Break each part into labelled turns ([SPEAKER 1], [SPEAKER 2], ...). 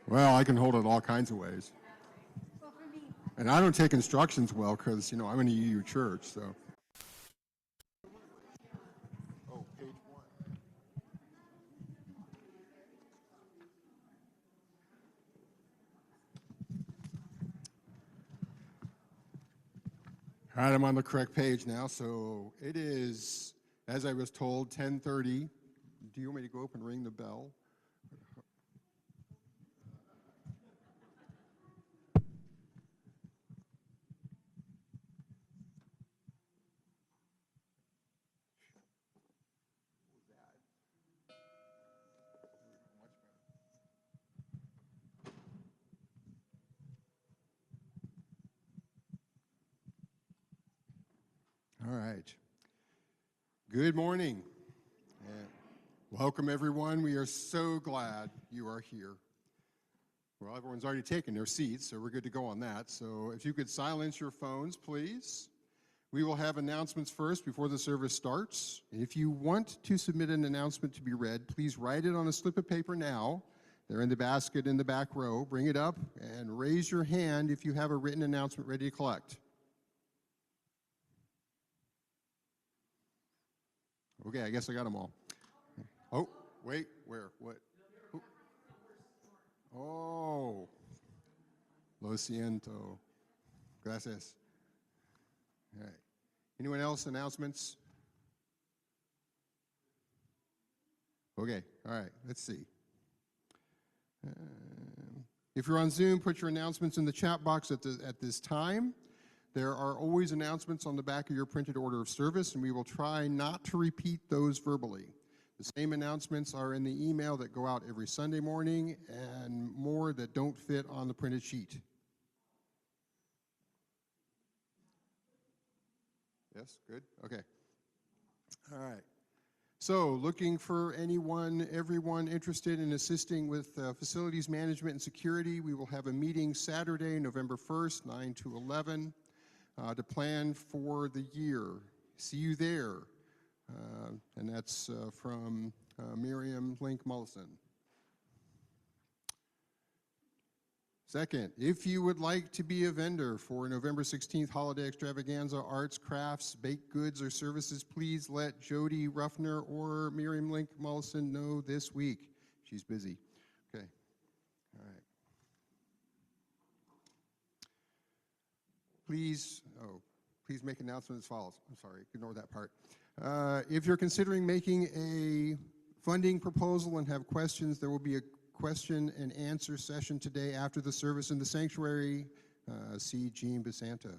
[SPEAKER 1] Well, I can hold it all kinds of ways. And I don't take instructions well because, I'm in a UU church, so. Oh, page 1. All right, I'm on the correct page now. So it is, as I was told, 10:30. Do you want me to go up and ring the bell? All right. Good morning. And welcome, everyone. We are so glad you are here. Well, everyone's already taken their seats, so we're good to go on that. So if you could silence your phones, please. We will have announcements first before the service starts. And if you want to submit an announcement to be read, please write it on a slip of paper now. They're in the basket in the back row. Bring it up and raise your hand if you have a written announcement ready to collect. Okay, I guess I got them all. Oh, wait, where? What? Oh, lo siento. Gracias. All right. Anyone else? Announcements? Okay, all right, let's see. If you're on Zoom, put your announcements in the chat box at this time. There are always announcements on the back of your printed order of service, and we will try not to repeat those verbally. The same announcements are in the email that go out every Sunday morning and more that don't fit on the printed sheet. Yes, good, okay. All right. So, looking for everyone interested in assisting with facilities management and security, we will have a meeting Saturday, November 1st, 9 to 11, to plan for the year. See you there. And that's from Miriam Link Mullison. Second, if you would like to be a vendor for November 16th holiday extravaganza, arts, crafts, baked goods, or services, please let Jody Ruffner or Miriam Link Mullison know this week. She's busy. Okay. All right. Please make announcements as follows. I'm sorry, ignore that part. If you're considering making a funding proposal and have questions, there will be a question and answer session today after the service in the sanctuary. See Jean Basanta.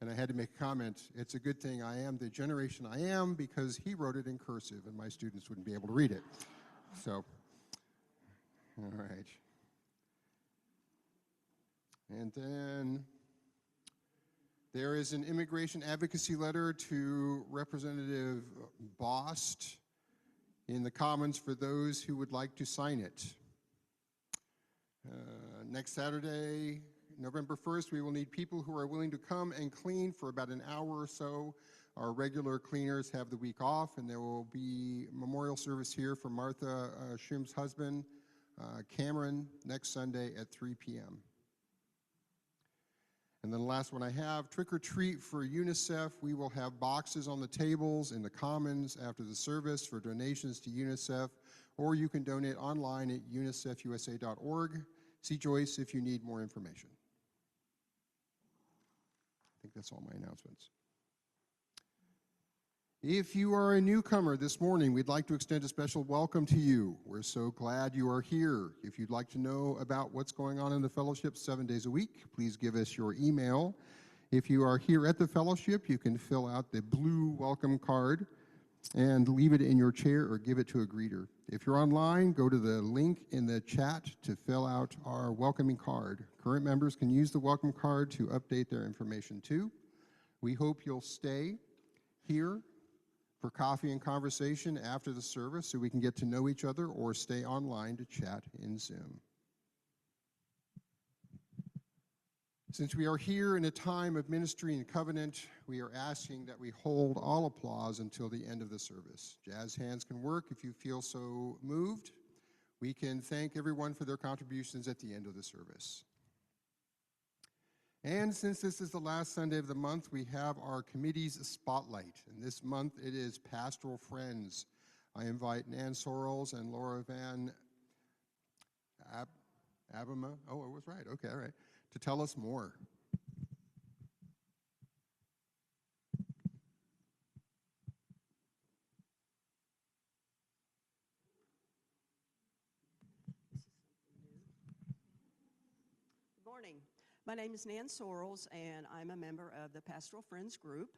[SPEAKER 1] And I had to make a comment. It's a good thing I am the generation I am because he wrote it in cursive and my students wouldn't be able to read it. So, all right. And then there is an immigration advocacy letter to Representative Bost in the Commons for those who would like to sign it. Next Saturday, November 1st, we will need people who are willing to come and clean for about an hour or so. Our regular cleaners have the week off, and there will be memorial service here for Martha Shim's husband, Cameron, next Sunday at 3 p.m. And then the last one I have, trick or treat for UNICEF. We will have boxes on the tables in the Commons after the service for donations to UNICEF, or you can donate online at unicefusa.org. See Joyce if you need more information. I think that's all my announcements. If you are a newcomer this morning, we'd like to extend a special welcome to you. We're so glad you are here. If you'd like to know about what's going on in the fellowship 7 days a week, please give us your email. If you are here at the fellowship, you can fill out the blue welcome card and leave it in your chair or give it to a greeter. If you're online, go to the link in the chat to fill out our welcoming card. Current members can use the welcome card to update their information too. We hope you'll stay here for coffee and conversation after the service so we can get to know each other, or stay online to chat in Zoom. Since we are here in a time of ministry and covenant, we are asking that we hold all applause until the end of the service. Jazz hands can work if you feel so moved. We can thank everyone for their contributions at the end of the service. And since this is the last Sunday of the month, we have our committee's spotlight. And this month it is Pastoral Friends. I invite Nan Sorrells and Laura Van Abema, oh, I was right, okay, all right, to tell us more.
[SPEAKER 2] Good morning. My name is Nan Sorrells, and I'm a member of the Pastoral Friends group.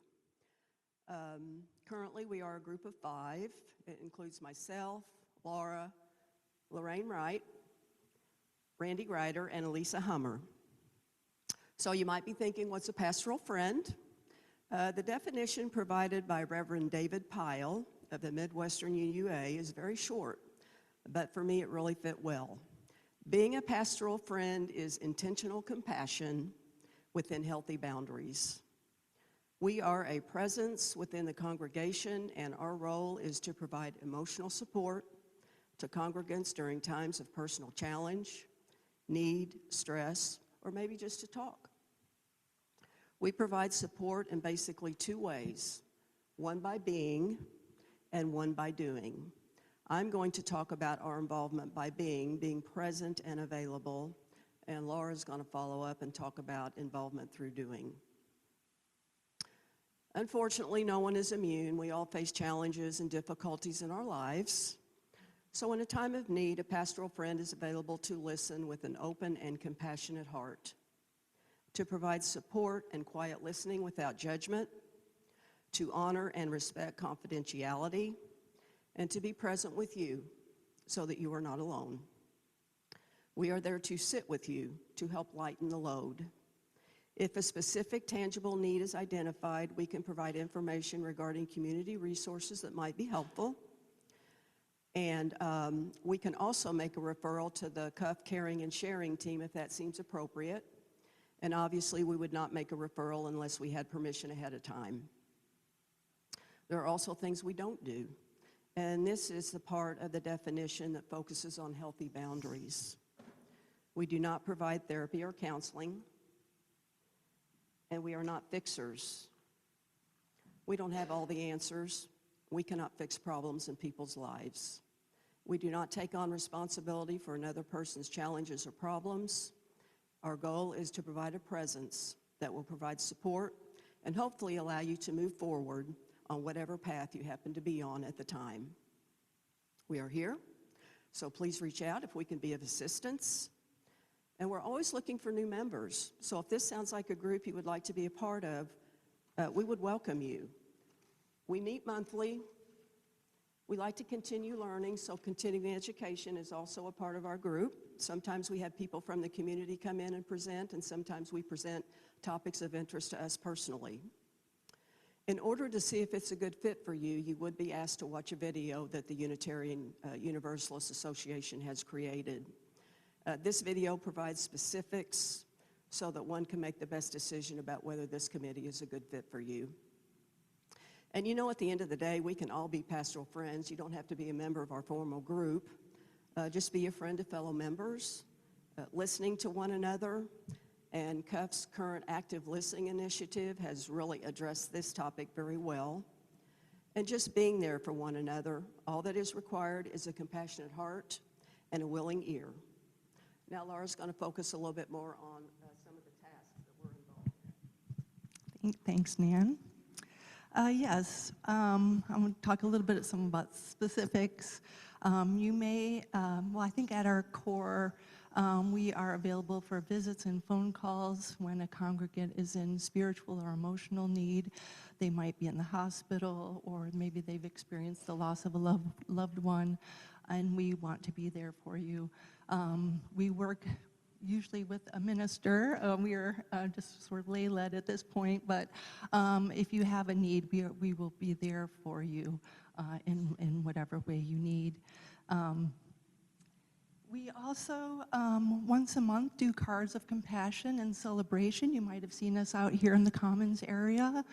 [SPEAKER 2] Currently, we are a group of 5. It includes myself, Laura, Lorraine Wright, Randy Greider, and Elisa Hummer. So you might be thinking, what's a pastoral friend? The definition provided by Reverend David Pyle of the Midwestern UUA is very short, but for me it really fit well. Being a pastoral friend is intentional compassion within healthy boundaries. We are a presence within the congregation, and our role is to provide emotional support to congregants during times of personal challenge, need, stress, or maybe just to talk. We provide support in basically 2 ways, one by being and one by doing. I'm going to talk about our involvement by being present and available, and Laura's going to follow up and talk about involvement through doing. Unfortunately, no one is immune. We all face challenges and difficulties in our lives. So in a time of need, a pastoral friend is available to listen with an open and compassionate heart, to provide support and quiet listening without judgment, to honor and respect confidentiality, and to be present with you so that you are not alone. We are there to sit with you to help lighten the load. If a specific tangible need is identified, we can provide information regarding community resources that might be helpful. And we can also make a referral to the CUF Caring and Sharing team if that seems appropriate. And obviously, we would not make a referral unless we had permission ahead of time. There are also things we don't do. And this is the part of the definition that focuses on healthy boundaries. We do not provide therapy or counseling, and we are not fixers. We don't have all the answers. We cannot fix problems in people's lives. We do not take on responsibility for another person's challenges or problems. Our goal is to provide a presence that will provide support and hopefully allow you to move forward on whatever path you happen to be on at the time. We are here, so please reach out if we can be of assistance. And we're always looking for new members. So if this sounds like a group you would like to be a part of, we would welcome you. We meet monthly. We like to continue learning, so continuing education is also a part of our group. Sometimes we have people from the community come in and present, and sometimes we present topics of interest to us personally. In order to see if it's a good fit for you, you would be asked to watch a video that the Unitarian Universalist Association has created. This video provides specifics so that one can make the best decision about whether this committee is a good fit for you. And you know, at the end of the day, we can all be pastoral friends. You don't have to be a member of our formal group. Just be a friend to fellow members, listening to one another. And CUF's current active listening initiative has really addressed this topic very well. And just being there for one another. All that is required is a compassionate heart and a willing ear. Now Laura's going to focus a little bit more on some of the tasks that we're involved in.
[SPEAKER 3] Thanks, Nan. Yes, I'm going to talk a little bit about specifics. You may, well, I think at our core, we are available for visits and phone calls when a congregant is in spiritual or emotional need. They might be in the hospital, or maybe they've experienced the loss of a loved one, and we want to be there for you. We work usually with a minister. We are just sort of lay-led at this point, but if you have a need, we will be there for you in whatever way you need. We also, once a month, do cards of compassion and celebration. You might have seen us out here in the Commons area.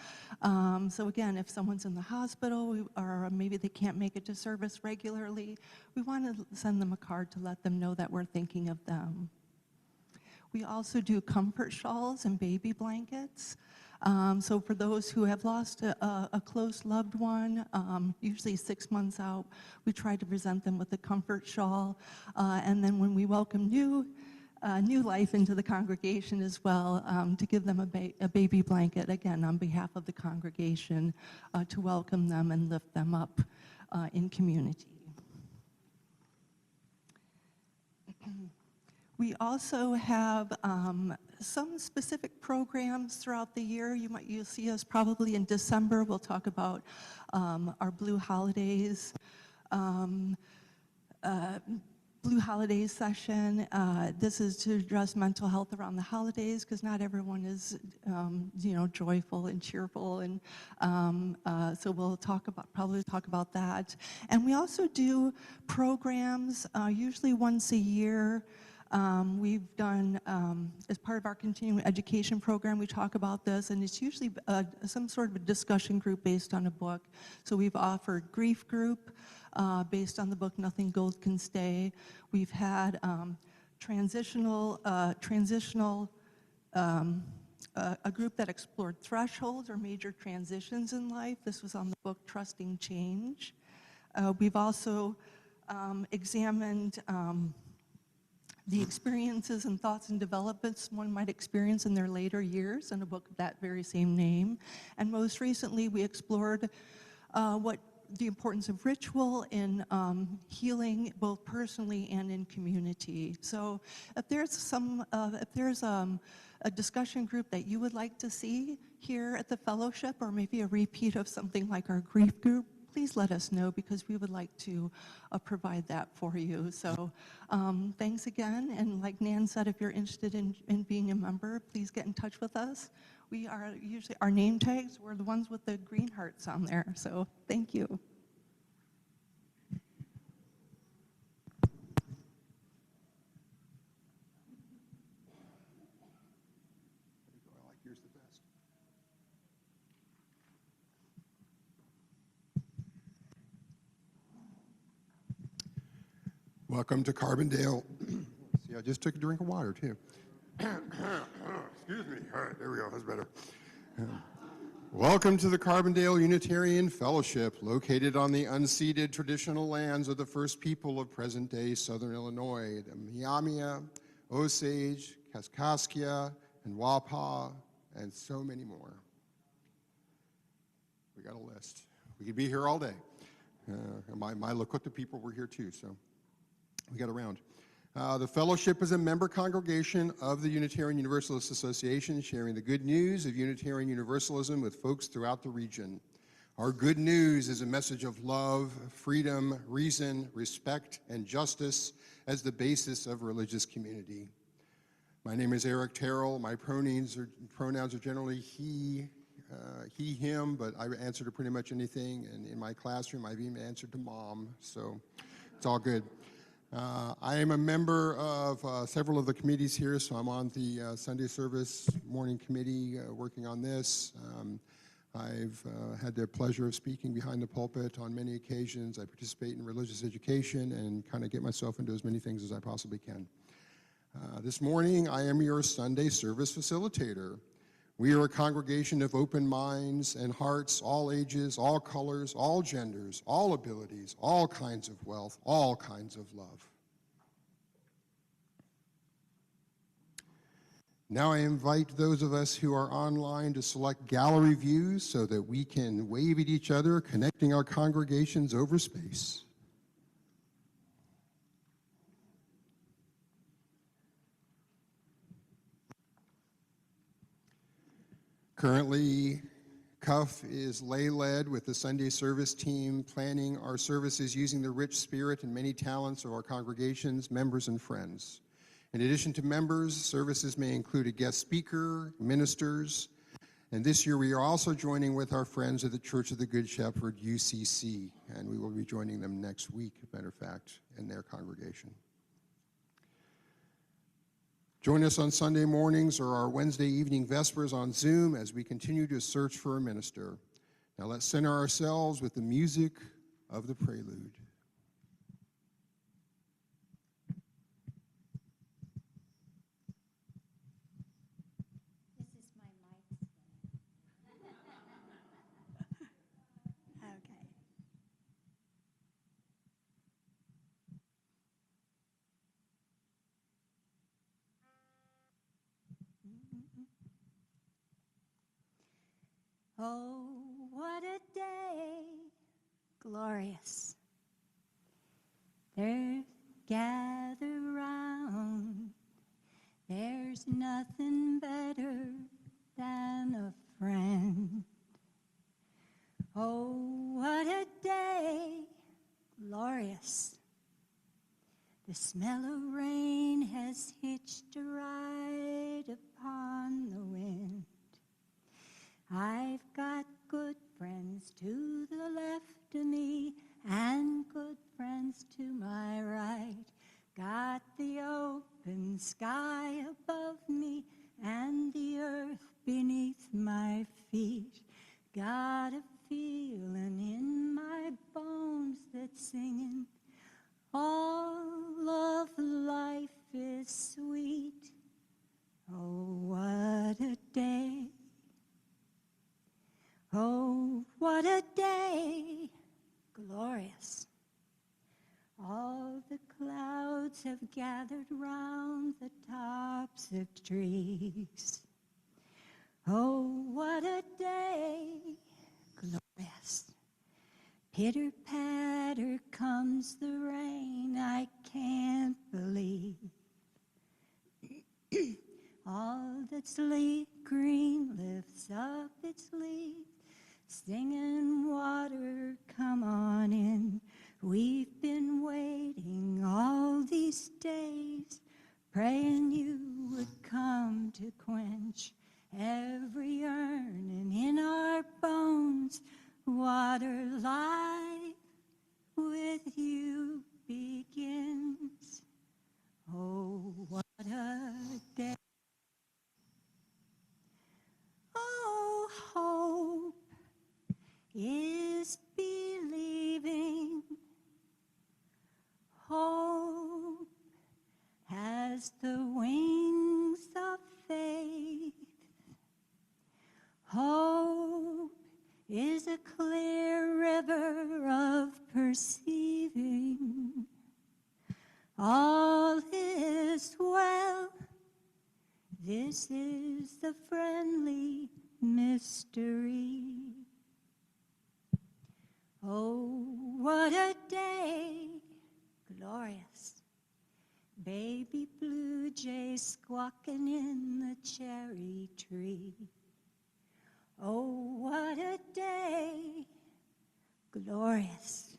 [SPEAKER 3] So again, if someone's in the hospital or maybe they can't make it to service regularly, we want to send them a card to let them know that we're thinking of them. We also do comfort shawls and baby blankets. So for those who have lost a close loved one, usually 6 months out, we try to present them with a comfort shawl. And then when we welcome new life into the congregation as well, to give them a baby blanket, again, on behalf of the congregation, to welcome them and lift them up in community. We also have some specific programs throughout the year. You'll see us probably in December. We'll talk about our Blue Holidays session. This is to address mental health around the holidays because not everyone is, joyful and cheerful, and so we'll probably talk about that. And we also do programs usually once a year. We've done, as part of our continuing education program, we talk about this, and it's usually some sort of a discussion group based on a book. So we've offered grief group based on the book Nothing Gold Can Stay. We've had a group that explored thresholds or major transitions in life. This was on the book Trusting Change. We've also examined the experiences and thoughts and developments one might experience in their later years in a book of that very same name. And most recently, we explored what the importance of ritual in healing, both personally and in community. So if there's a discussion group that you would like to see here at the fellowship, or maybe a repeat of something like our grief group, please let us know, because we would like to provide that for you. So thanks again, and like Nan said, if you're interested in being a member, please get in touch with us. We are usually, our name tags were the ones with the green hearts on there, so thank you.
[SPEAKER 1] I like yours the best. Welcome to Carbondale. See, I just took a drink of water, too. Excuse me. All right, there we go. That's better. Welcome to the Carbondale Unitarian Fellowship, located on the unceded traditional lands of the first people of present-day Southern Illinois, the Miamia, Osage, Kaskaskia, and Wapah, and so many more. We got a list. We could be here all day. My Lakota people were here too, so we got around. The fellowship is a member congregation of the Unitarian Universalist Association, sharing the good news of Unitarian Universalism with folks throughout the region. Our good news is a message of love, freedom, reason, respect, and justice as the basis of religious community. My name is Eric Terrell. My pronouns are generally he, him, but I answer to pretty much anything. And in my classroom, I've even answered to mom, so it's all good. I am a member of several of the committees here, so I'm on the Sunday service morning committee working on this. I've had the pleasure of speaking behind the pulpit on many occasions. I participate in religious education and kind of get myself into as many things as I possibly can. This morning, I am your Sunday service facilitator. We are a congregation of open minds and hearts, all ages, all colors, all genders, all abilities, all kinds of wealth, all kinds of love. Now I invite those of us who are online to select gallery views so that we can wave at each other, connecting our congregations over space. Currently, CUF is lay-led with the Sunday service team, planning our services using the rich spirit and many talents of our congregations, members, and friends. In addition to members, services may include a guest speaker, ministers, and this year we are also joining with our friends at the Church of the Good Shepherd, UCC, and we will be joining them next week, as a matter of fact, in their congregation. Join us on Sunday mornings or our Wednesday evening Vespers on Zoom as we continue to search for a minister. Now let's center ourselves with the music of the prelude.
[SPEAKER 4] This is my mic stand. Okay. Oh, what a day, glorious. They're gathered round. There's nothing better than a friend. Oh, what a day, glorious. The smell of rain has hitched a ride upon the wind. I've got good friends to the left of me and good friends to my right. Got the open sky above me and the earth beneath my feet. Got a feeling in my bones that's singing, all of life is sweet. Oh, what a day. Oh, what a day, glorious. All the clouds have gathered round the tops of trees. Oh, what a day, glorious. Pitter-patter comes the rain, I can't believe. All that's leaf green lifts up its leaves, singing water, come on in. We've been waiting all these days, praying you would come to quench every yearning in our bones. Water life with you begins. Oh, what a day. Oh, hope is believing. Hope has the wings of faith. Hope is a clear river of perceiving. All is well. This is the friendly mystery. Oh, what a day, glorious. Baby blue jays squawking in the cherry tree. Oh, what a day, glorious.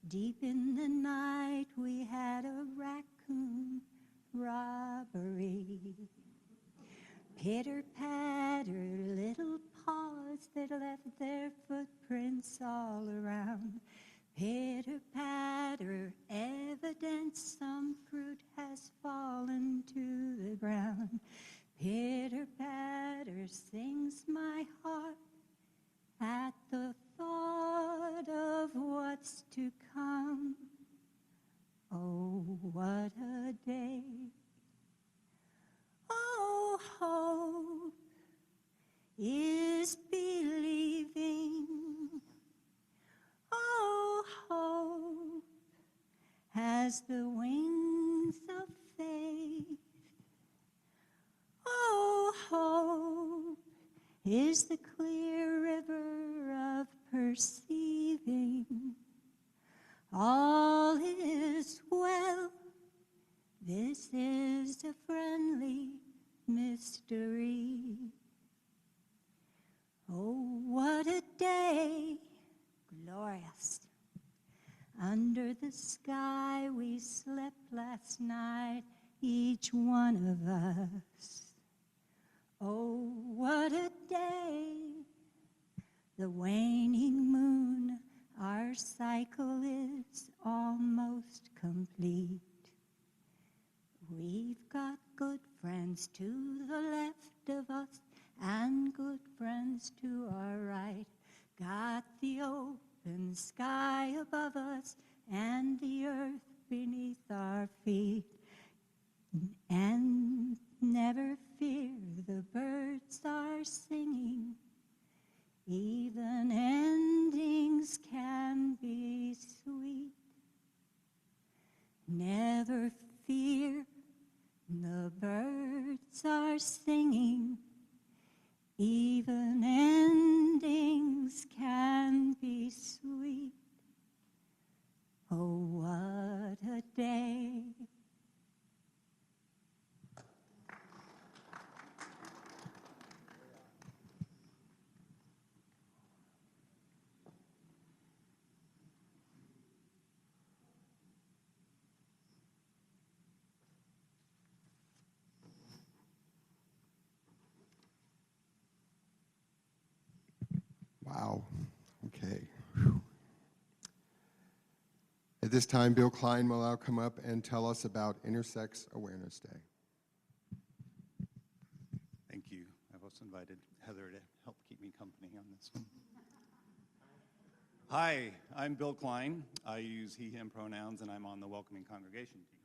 [SPEAKER 4] Deep in the night we had a raccoon robbery. Pitter-patter, little paws that left their footprints all around. Pitter-patter, evidence some fruit has fallen to the ground. Pitter-patter sings my heart at the thought of what's to come. Oh, what a day. Oh, hope is believing. Oh, hope has the wings of faith. Oh, hope is the clear river of perceiving. All is well. This is a friendly mystery. Oh, what a day, glorious. Under the sky we slept last night, each one of us. Oh, what a day, the waning moon, our cycle is almost complete. We've got good friends to the left of us and good friends to our right. Got the open sky above us and the earth beneath our feet. And never fear, the birds are singing. Even endings can be sweet. Never fear, the birds are singing. Even endings can be sweet. Oh, what a day.
[SPEAKER 1] Wow. Okay. Whew. At this time, Bill Klein will now come up and tell us about Intersex Awareness Day.
[SPEAKER 5] Thank you. I've also invited Heather to help keep me company on this one. Hi, I'm Bill Klein. I use he, him pronouns, and I'm on the Welcoming Congregation team.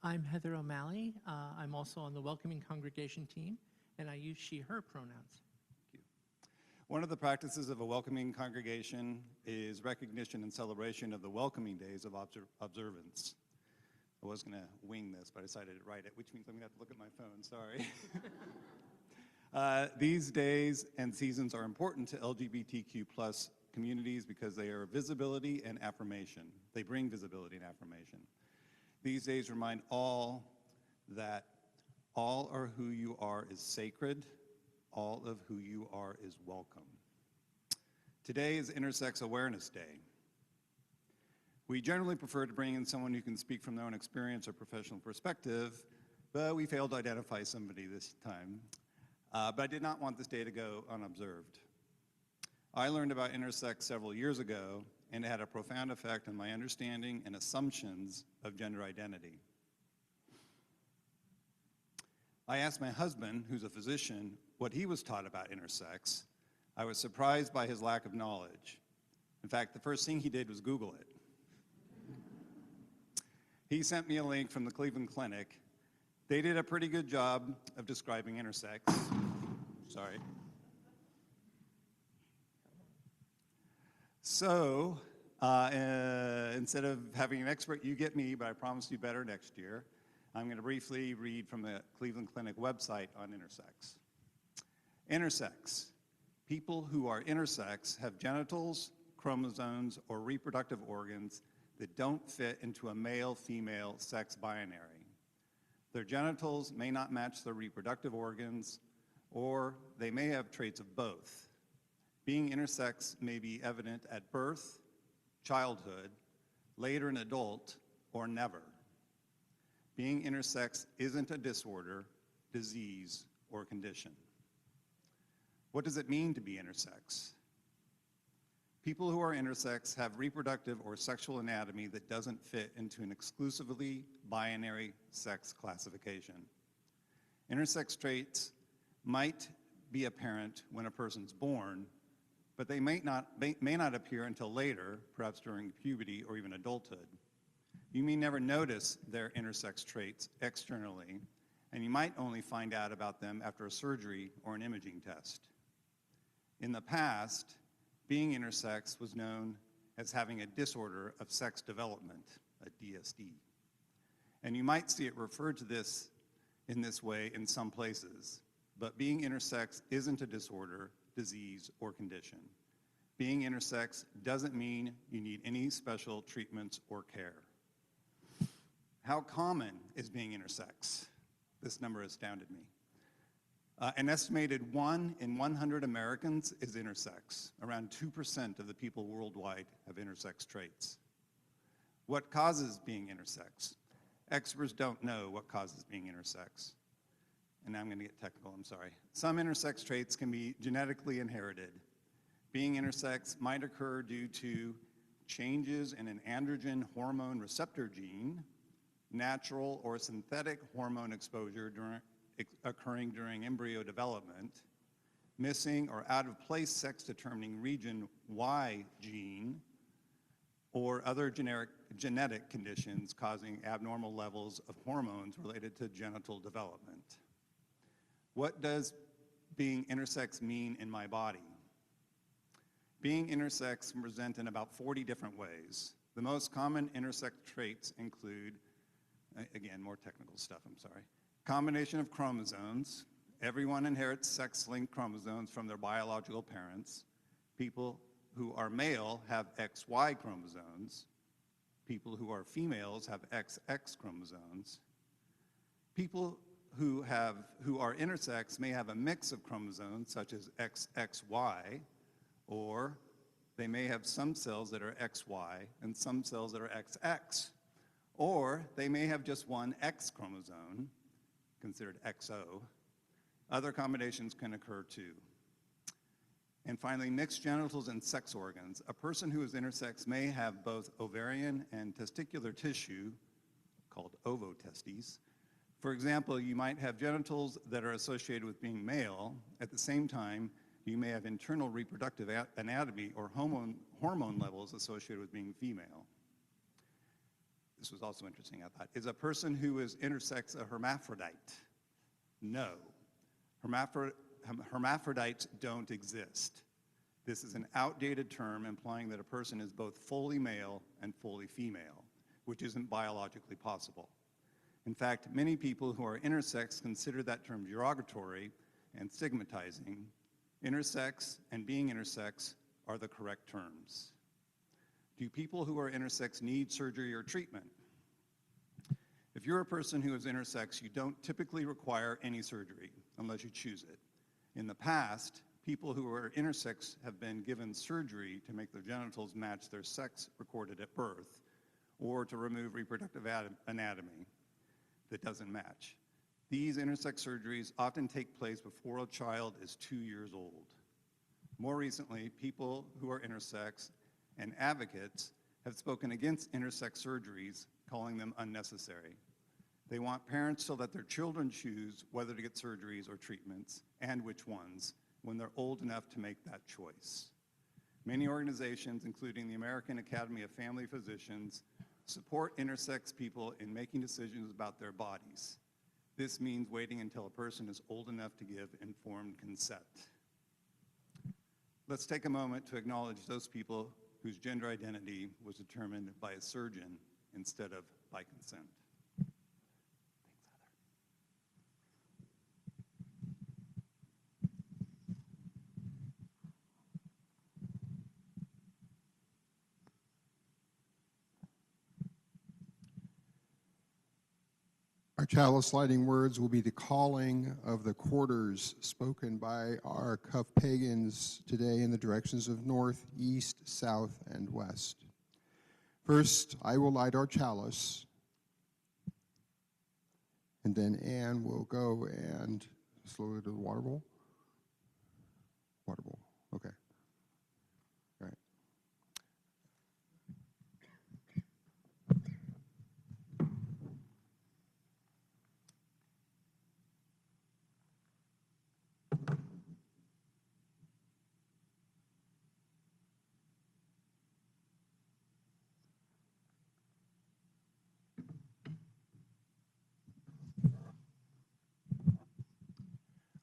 [SPEAKER 6] I'm Heather O'Malley. I'm also on the Welcoming Congregation team, and I use she, her pronouns.
[SPEAKER 5] Thank you. One of the practices of a welcoming congregation is recognition and celebration of the welcoming days of observance. I was going to wing this, but I decided to write it, which means I'm going to have to look at my phone, sorry. These days and seasons are important to LGBTQ plus communities because they are visibility and affirmation. They bring visibility and affirmation. These days remind all that all are who you are is sacred, all of who you are is welcome. Today is Intersex Awareness Day. We generally prefer to bring in someone who can speak from their own experience or professional perspective, but we failed to identify somebody this time. But I did not want this day to go unobserved. I learned about intersex several years ago, and it had a profound effect on my understanding and assumptions of gender identity. I asked my husband, who's a physician, what he was taught about intersex. I was surprised by his lack of knowledge. In fact, the first thing he did was Google it. He sent me a link from the Cleveland Clinic. They did a pretty good job of describing intersex. Sorry. So, instead of having an expert, you get me, but I promise you better next year. I'm going to briefly read from the Cleveland Clinic website on intersex. Intersex. People who are intersex have genitals, chromosomes, or reproductive organs that don't fit into a male-female sex binary. Their genitals may not match their reproductive organs, or they may have traits of both. Being intersex may be evident at birth, childhood, later in adult, or never. Being intersex isn't a disorder, disease, or condition. What does it mean to be intersex? People who are intersex have reproductive or sexual anatomy that doesn't fit into an exclusively binary sex classification. Intersex traits might be apparent when a person's born, but they may not appear until later, perhaps during puberty or even adulthood. You may never notice their intersex traits externally, and you might only find out about them after a surgery or an imaging test. In the past, being intersex was known as having a disorder of sex development, a DSD. And you might see it referred to this in this way in some places, but being intersex isn't a disorder, disease, or condition. Being intersex doesn't mean you need any special treatments or care. How common is being intersex? This number astounded me. An estimated 1 in 100 Americans is intersex. Around 2% of the people worldwide have intersex traits. What causes being intersex? Experts don't know what causes being intersex. And now I'm going to get technical, I'm sorry. Some intersex traits can be genetically inherited. Being intersex might occur due to changes in an androgen hormone receptor gene, natural or synthetic hormone exposure occurring during embryo development, missing or out-of-place sex-determining region Y gene, or other genetic conditions causing abnormal levels of hormones related to genital development. What does being intersex mean in my body? Being intersex can present in about 40 different ways. The most common intersex traits include, again, more technical stuff, I'm sorry, combination of chromosomes. Everyone inherits sex-linked chromosomes from their biological parents. People who are male have XY chromosomes. People who are females have XX chromosomes. People who are intersex may have a mix of chromosomes, such as XXY, or they may have some cells that are XY and some cells that are XX. Or they may have just one X chromosome, considered XO. Other combinations can occur too. And finally, mixed genitals and sex organs. A person who is intersex may have both ovarian and testicular tissue, called ovotestes. For example, you might have genitals that are associated with being male. At the same time, you may have internal reproductive anatomy or hormone levels associated with being female. This was also interesting, I thought. Is a person who is intersex a hermaphrodite? No. Hermaphrodites don't exist. This is an outdated term implying that a person is both fully male and fully female, which isn't biologically possible. In fact, many people who are intersex consider that term derogatory and stigmatizing. Intersex and being intersex are the correct terms. Do people who are intersex need surgery or treatment? If you're a person who is intersex, you don't typically require any surgery unless you choose it. In the past, people who are intersex have been given surgery to make their genitals match their sex recorded at birth, or to remove reproductive anatomy that doesn't match. These intersex surgeries often take place before a child is 2 years old. More recently, people who are intersex and advocates have spoken against intersex surgeries, calling them unnecessary. They want parents to let their children choose whether to get surgeries or treatments, and which ones, when they're old enough to make that choice. Many organizations, including the American Academy of Family Physicians, support intersex people in making decisions about their bodies. This means waiting until a person is old enough to give informed consent. Let's take a moment to acknowledge those people whose gender identity was determined by a surgeon instead of by consent.
[SPEAKER 1] Our chalice lighting words will be the calling of the quarters spoken by our CUF Pagans today in the directions of north, east, south, and west. First, I will light our chalice, and then Anne will go and slowly to the water bowl. Water bowl, okay. All right.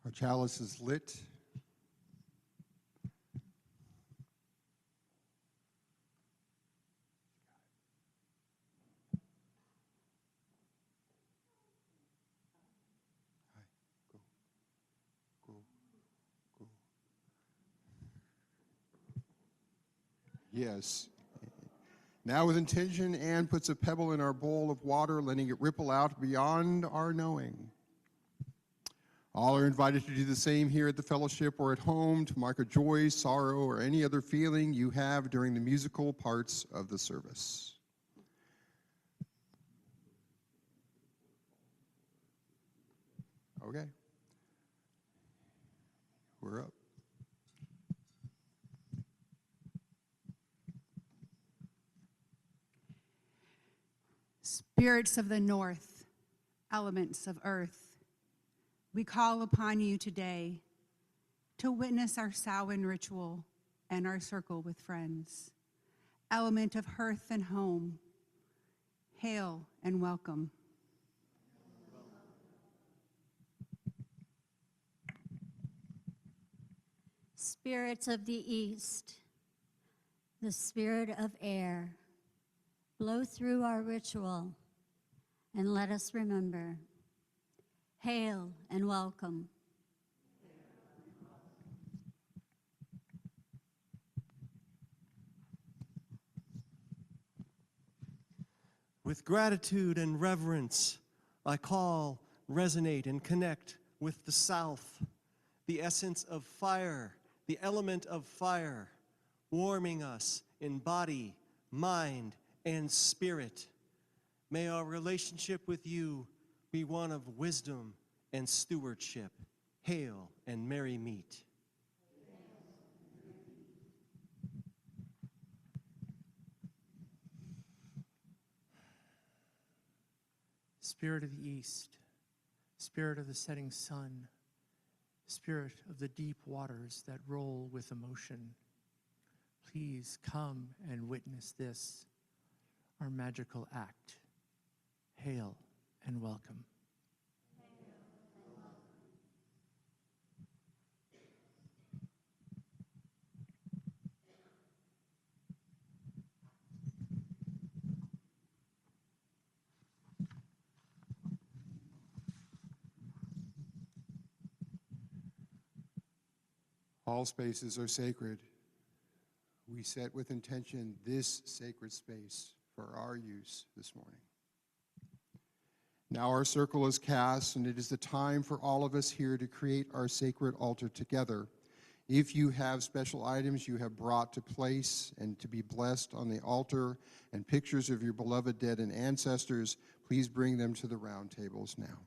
[SPEAKER 1] Our chalice is lit. Yes. Now with intention, Anne puts a pebble in our bowl of water, letting it ripple out beyond our knowing. All are invited to do the same here at the fellowship or at home to mark a joy, sorrow, or any other feeling you have during the musical parts of the service. Okay. We're up.
[SPEAKER 7] Spirits of the north, elements of earth, we call upon you today to witness our Samhain ritual and our circle with friends. Element of hearth and home, hail and welcome.
[SPEAKER 4] Spirits of the east, the spirit of air, blow through our ritual and let us remember. Hail and welcome.
[SPEAKER 8] With gratitude and reverence, I call, resonate, and connect with the South, the essence of fire, the element of fire, warming us in body, mind, and spirit. May our relationship with you be one of wisdom and stewardship. Hail and merry meet.
[SPEAKER 6] Spirit of the east, spirit of the setting sun, spirit of the deep waters that roll with emotion, please come and witness this, our magical act. Hail and welcome.
[SPEAKER 1] All spaces are sacred. We set with intention this sacred space for our use this morning. Now our circle is cast, and it is the time for all of us here to create our sacred altar together. If you have special items you have brought to place and to be blessed on the altar and pictures of your beloved dead and ancestors, please bring them to the round tables now.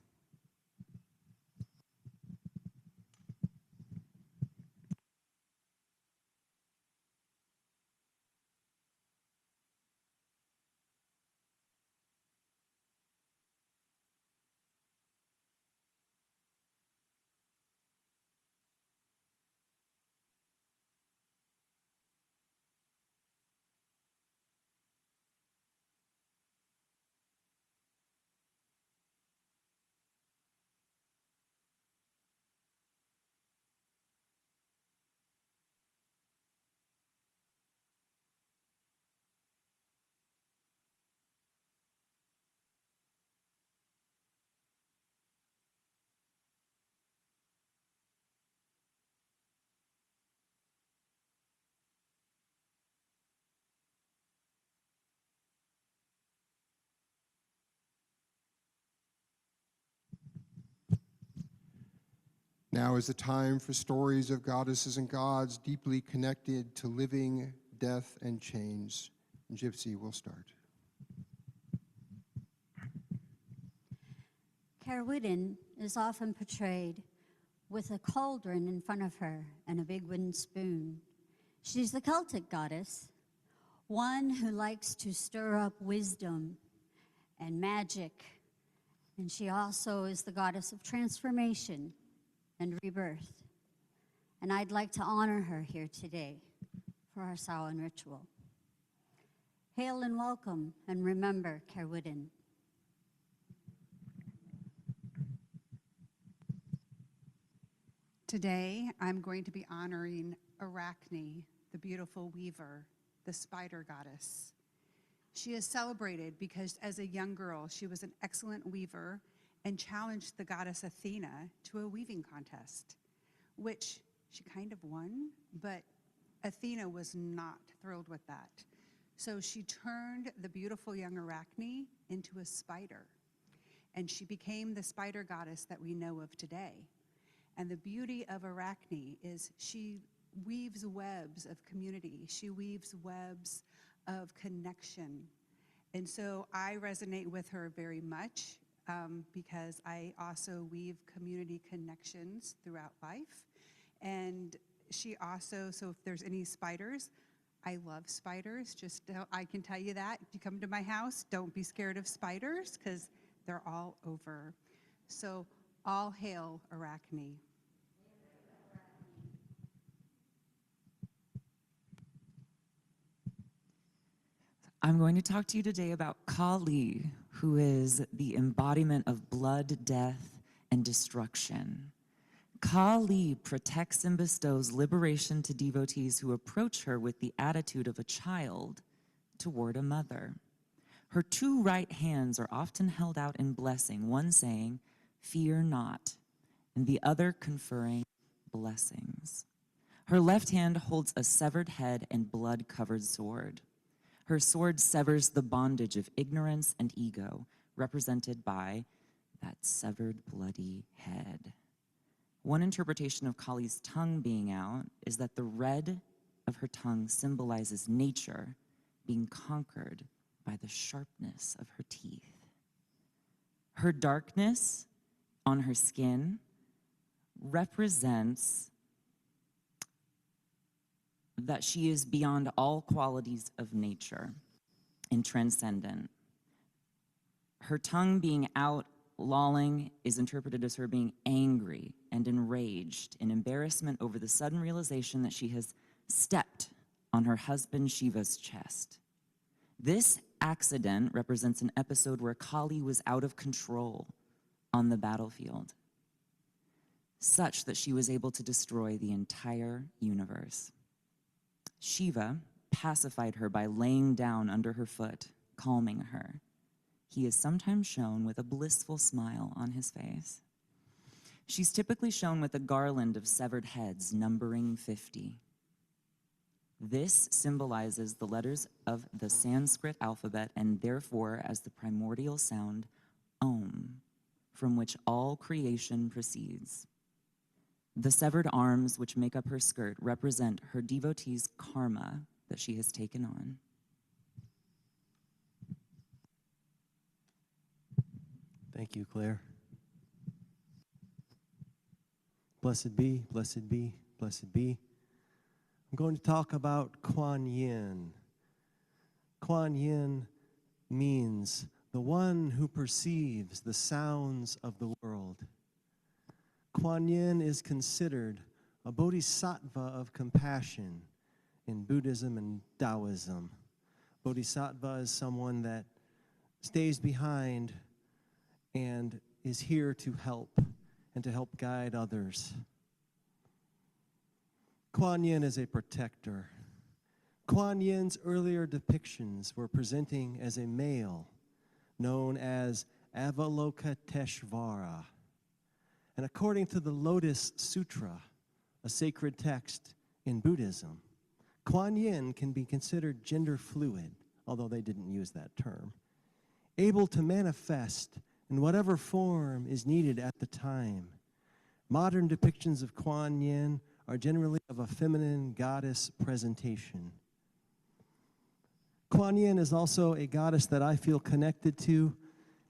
[SPEAKER 1] Now is the time for stories of goddesses and gods deeply connected to living, death, and change. Gypsy will start.
[SPEAKER 4] Cerwydden is often portrayed with a cauldron in front of her and a big wooden spoon. She's the Celtic goddess, one who likes to stir up wisdom and magic, and she also is the goddess of transformation and rebirth. And I'd like to honor her here today for our Samhain ritual. Hail and welcome, and remember Cerwydden.
[SPEAKER 7] Today, I'm going to be honoring Arachne, the beautiful weaver, the spider goddess. She is celebrated because as a young girl, she was an excellent weaver and challenged the goddess Athena to a weaving contest, which she kind of won, but Athena was not thrilled with that. So she turned the beautiful young Arachne into a spider, and she became the spider goddess that we know of today. And the beauty of Arachne is she weaves webs of community. She weaves webs of connection. And so I resonate with her very much because I also weave community connections throughout life. And she also, so if there's any spiders, I love spiders, I can tell you that. If you come to my house, don't be scared of spiders because they're all over. So all hail Arachne.
[SPEAKER 9] I'm going to talk to you today about Kali, who is the embodiment of blood, death, and destruction. Kali protects and bestows liberation to devotees who approach her with the attitude of a child toward a mother. Her two right hands are often held out in blessing, one saying, "Fear not," and the other conferring blessings. Her left hand holds a severed head and blood-covered sword. Her sword severs the bondage of ignorance and ego, represented by that severed bloody head. One interpretation of Kali's tongue being out is that the red of her tongue symbolizes nature being conquered by the sharpness of her teeth. Her darkness on her skin represents that she is beyond all qualities of nature and transcendent. Her tongue being out, lolling, is interpreted as her being angry and enraged in embarrassment over the sudden realization that she has stepped on her husband Shiva's chest. This accident represents an episode where Kali was out of control on the battlefield, such that she was able to destroy the entire universe. Shiva pacified her by laying down under her foot, calming her. He is sometimes shown with a blissful smile on his face. She's typically shown with a garland of severed heads, numbering 50. This symbolizes the letters of the Sanskrit alphabet and therefore as the primordial sound Om, from which all creation proceeds. The severed arms which make up her skirt represent her devotee's karma that she has taken on.
[SPEAKER 8] Thank you, Claire. Blessed be, blessed be, blessed be. I'm going to talk about Kuan Yin. Kuan Yin means the one who perceives the sounds of the world. Kuan Yin is considered a bodhisattva of compassion in Buddhism and Taoism. Bodhisattva is someone that stays behind and is here to help and to help guide others. Kuan Yin is a protector. Kuan Yin's earlier depictions were presenting as a male known as Avalokiteshvara. And according to the Lotus Sutra, a sacred text in Buddhism, Kuan Yin can be considered gender fluid, although they didn't use that term, able to manifest in whatever form is needed at the time. Modern depictions of Kuan Yin are generally of a feminine goddess presentation. Kuan Yin is also a goddess that I feel connected to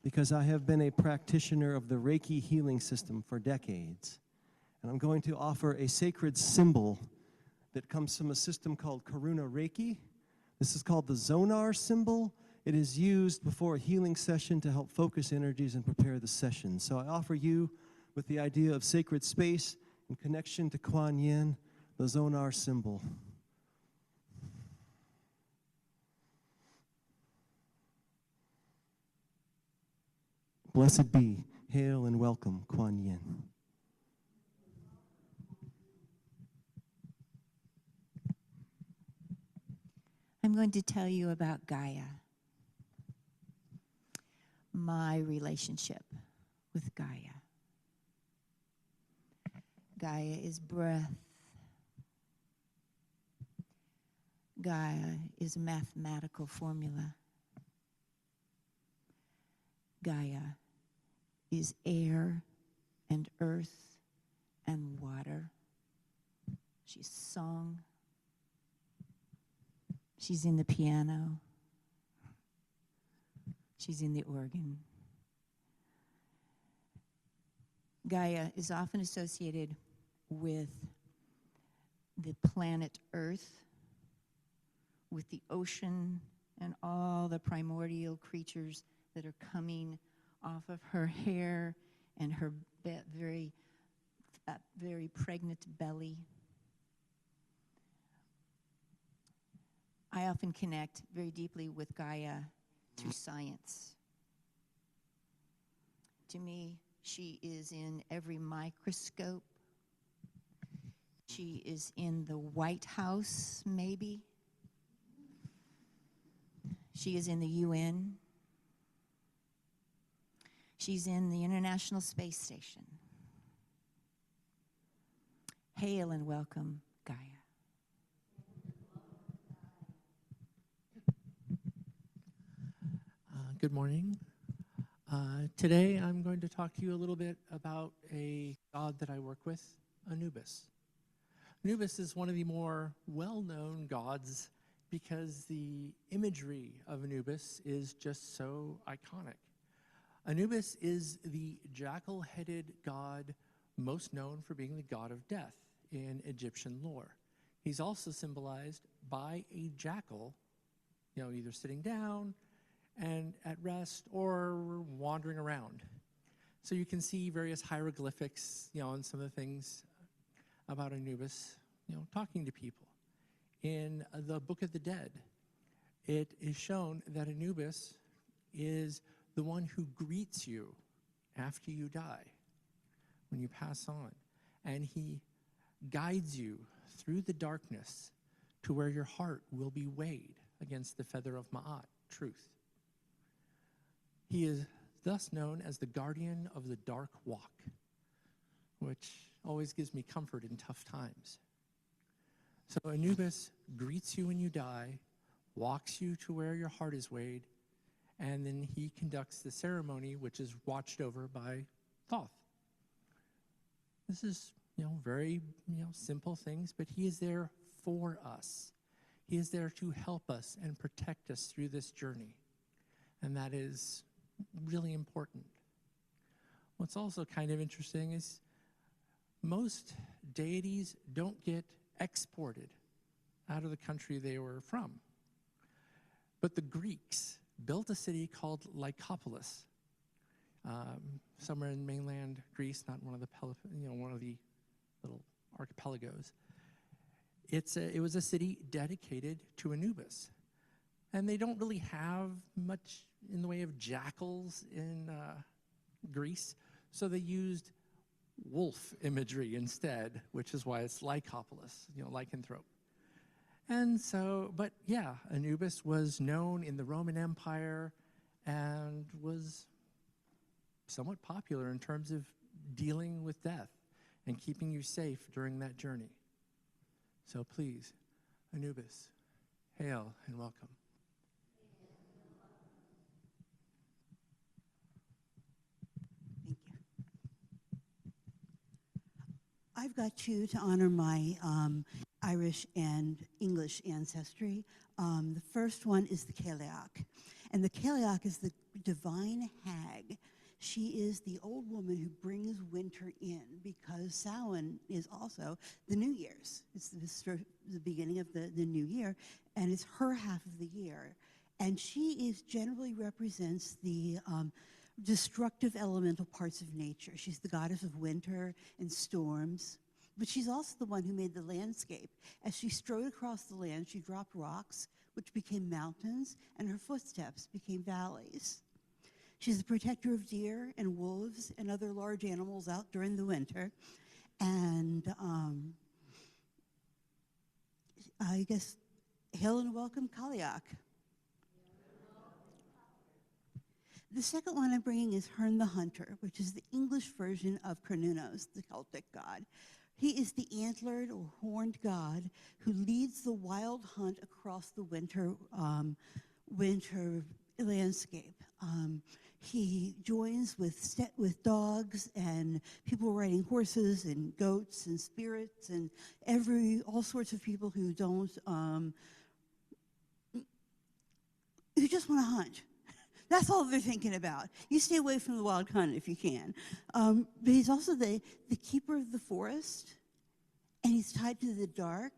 [SPEAKER 8] because I have been a practitioner of the Reiki healing system for decades. And I'm going to offer a sacred symbol that comes from a system called Karuna Reiki. This is called the Zonar symbol. It is used before a healing session to help focus energies and prepare the session. So I offer you, with the idea of sacred space in connection to Kuan Yin, the Zonar symbol. Blessed be, hail and welcome, Kuan Yin.
[SPEAKER 4] I'm going to tell you about Gaia, my relationship with Gaia. Gaia is breath. Gaia is a mathematical formula. Gaia is air and earth and water. She's song. She's in the piano. She's in the organ. Gaia is often associated with the planet Earth, with the ocean and all the primordial creatures that are coming off of her hair and her very pregnant belly. I often connect very deeply with Gaia through science. To me, she is in every microscope. She is in the White House, maybe. She is in the UN. She's in the International Space Station. Hail and welcome, Gaia.
[SPEAKER 6] Good morning. Today I'm going to talk to you a little bit about a god that I work with, Anubis. Anubis is one of the more well-known gods because the imagery of Anubis is just so iconic. Anubis is the jackal-headed god most known for being the god of death in Egyptian lore. He's also symbolized by a jackal, either sitting down and at rest or wandering around. So you can see various hieroglyphics, and some of the things about Anubis, talking to people. In the Book of the Dead, it is shown that Anubis is the one who greets you after you die, when you pass on. And he guides you through the darkness to where your heart will be weighed against the feather of Ma'at, truth. He is thus known as the guardian of the dark walk, which always gives me comfort in tough times. So Anubis greets you when you die, walks you to where your heart is weighed, and then he conducts the ceremony, which is watched over by Thoth. This is, very, simple things, but he is there for us. He is there to help us and protect us through this journey. And that is really important. What's also kind of interesting is most deities don't get exported out of the country they were from. But the Greeks built a city called Lycopolis, somewhere in mainland Greece, not one of the one of the little archipelagos. It was a city dedicated to Anubis, and they don't really have much in the way of jackals in Greece, so they used wolf imagery instead, which is why it's Lycopolis, lycanthrope. And so, but yeah, Anubis was known in the Roman Empire and was somewhat popular in terms of dealing with death and keeping you safe during that journey. So please, Anubis, hail and welcome.
[SPEAKER 10] Thank you. I've got two to honor my Irish and English ancestry. The first one is the Cailleach. And the Cailleach is the divine hag. She is the old woman who brings winter in, because Samhain is also the New Year's. It's the beginning of the new year, and it's her half of the year. And she generally represents the destructive elemental parts of nature. She's the goddess of winter and storms, but she's also the one who made the landscape. As she strode across the land, she dropped rocks, which became mountains, and her footsteps became valleys. She's the protector of deer and wolves and other large animals out during the winter. And I guess, hail and welcome, Cailleach. The second one I'm bringing is Herne the Hunter, which is the English version of Cernunnos, the Celtic god. He is the antlered or horned god who leads the wild hunt across the winter landscape. He joins with dogs and people riding horses and goats and spirits and all sorts of people who just want to hunt. That's all they're thinking about. You stay away from the wild hunt if you can. But he's also the keeper of the forest, and he's tied to the dark,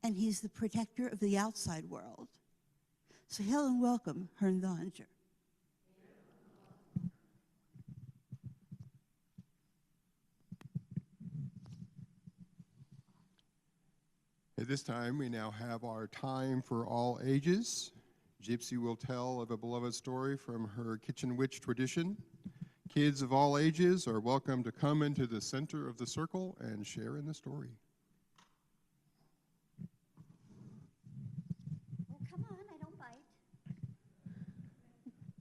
[SPEAKER 10] and he's the protector of the outside world. So hail and welcome, Herndonjer.
[SPEAKER 1] At this time, we now have our time for all ages. Gypsy will tell of a beloved story from her kitchen witch tradition. Kids of all ages are welcome to come into the center of the circle and share in the story.
[SPEAKER 4] Oh, come on, I don't bite.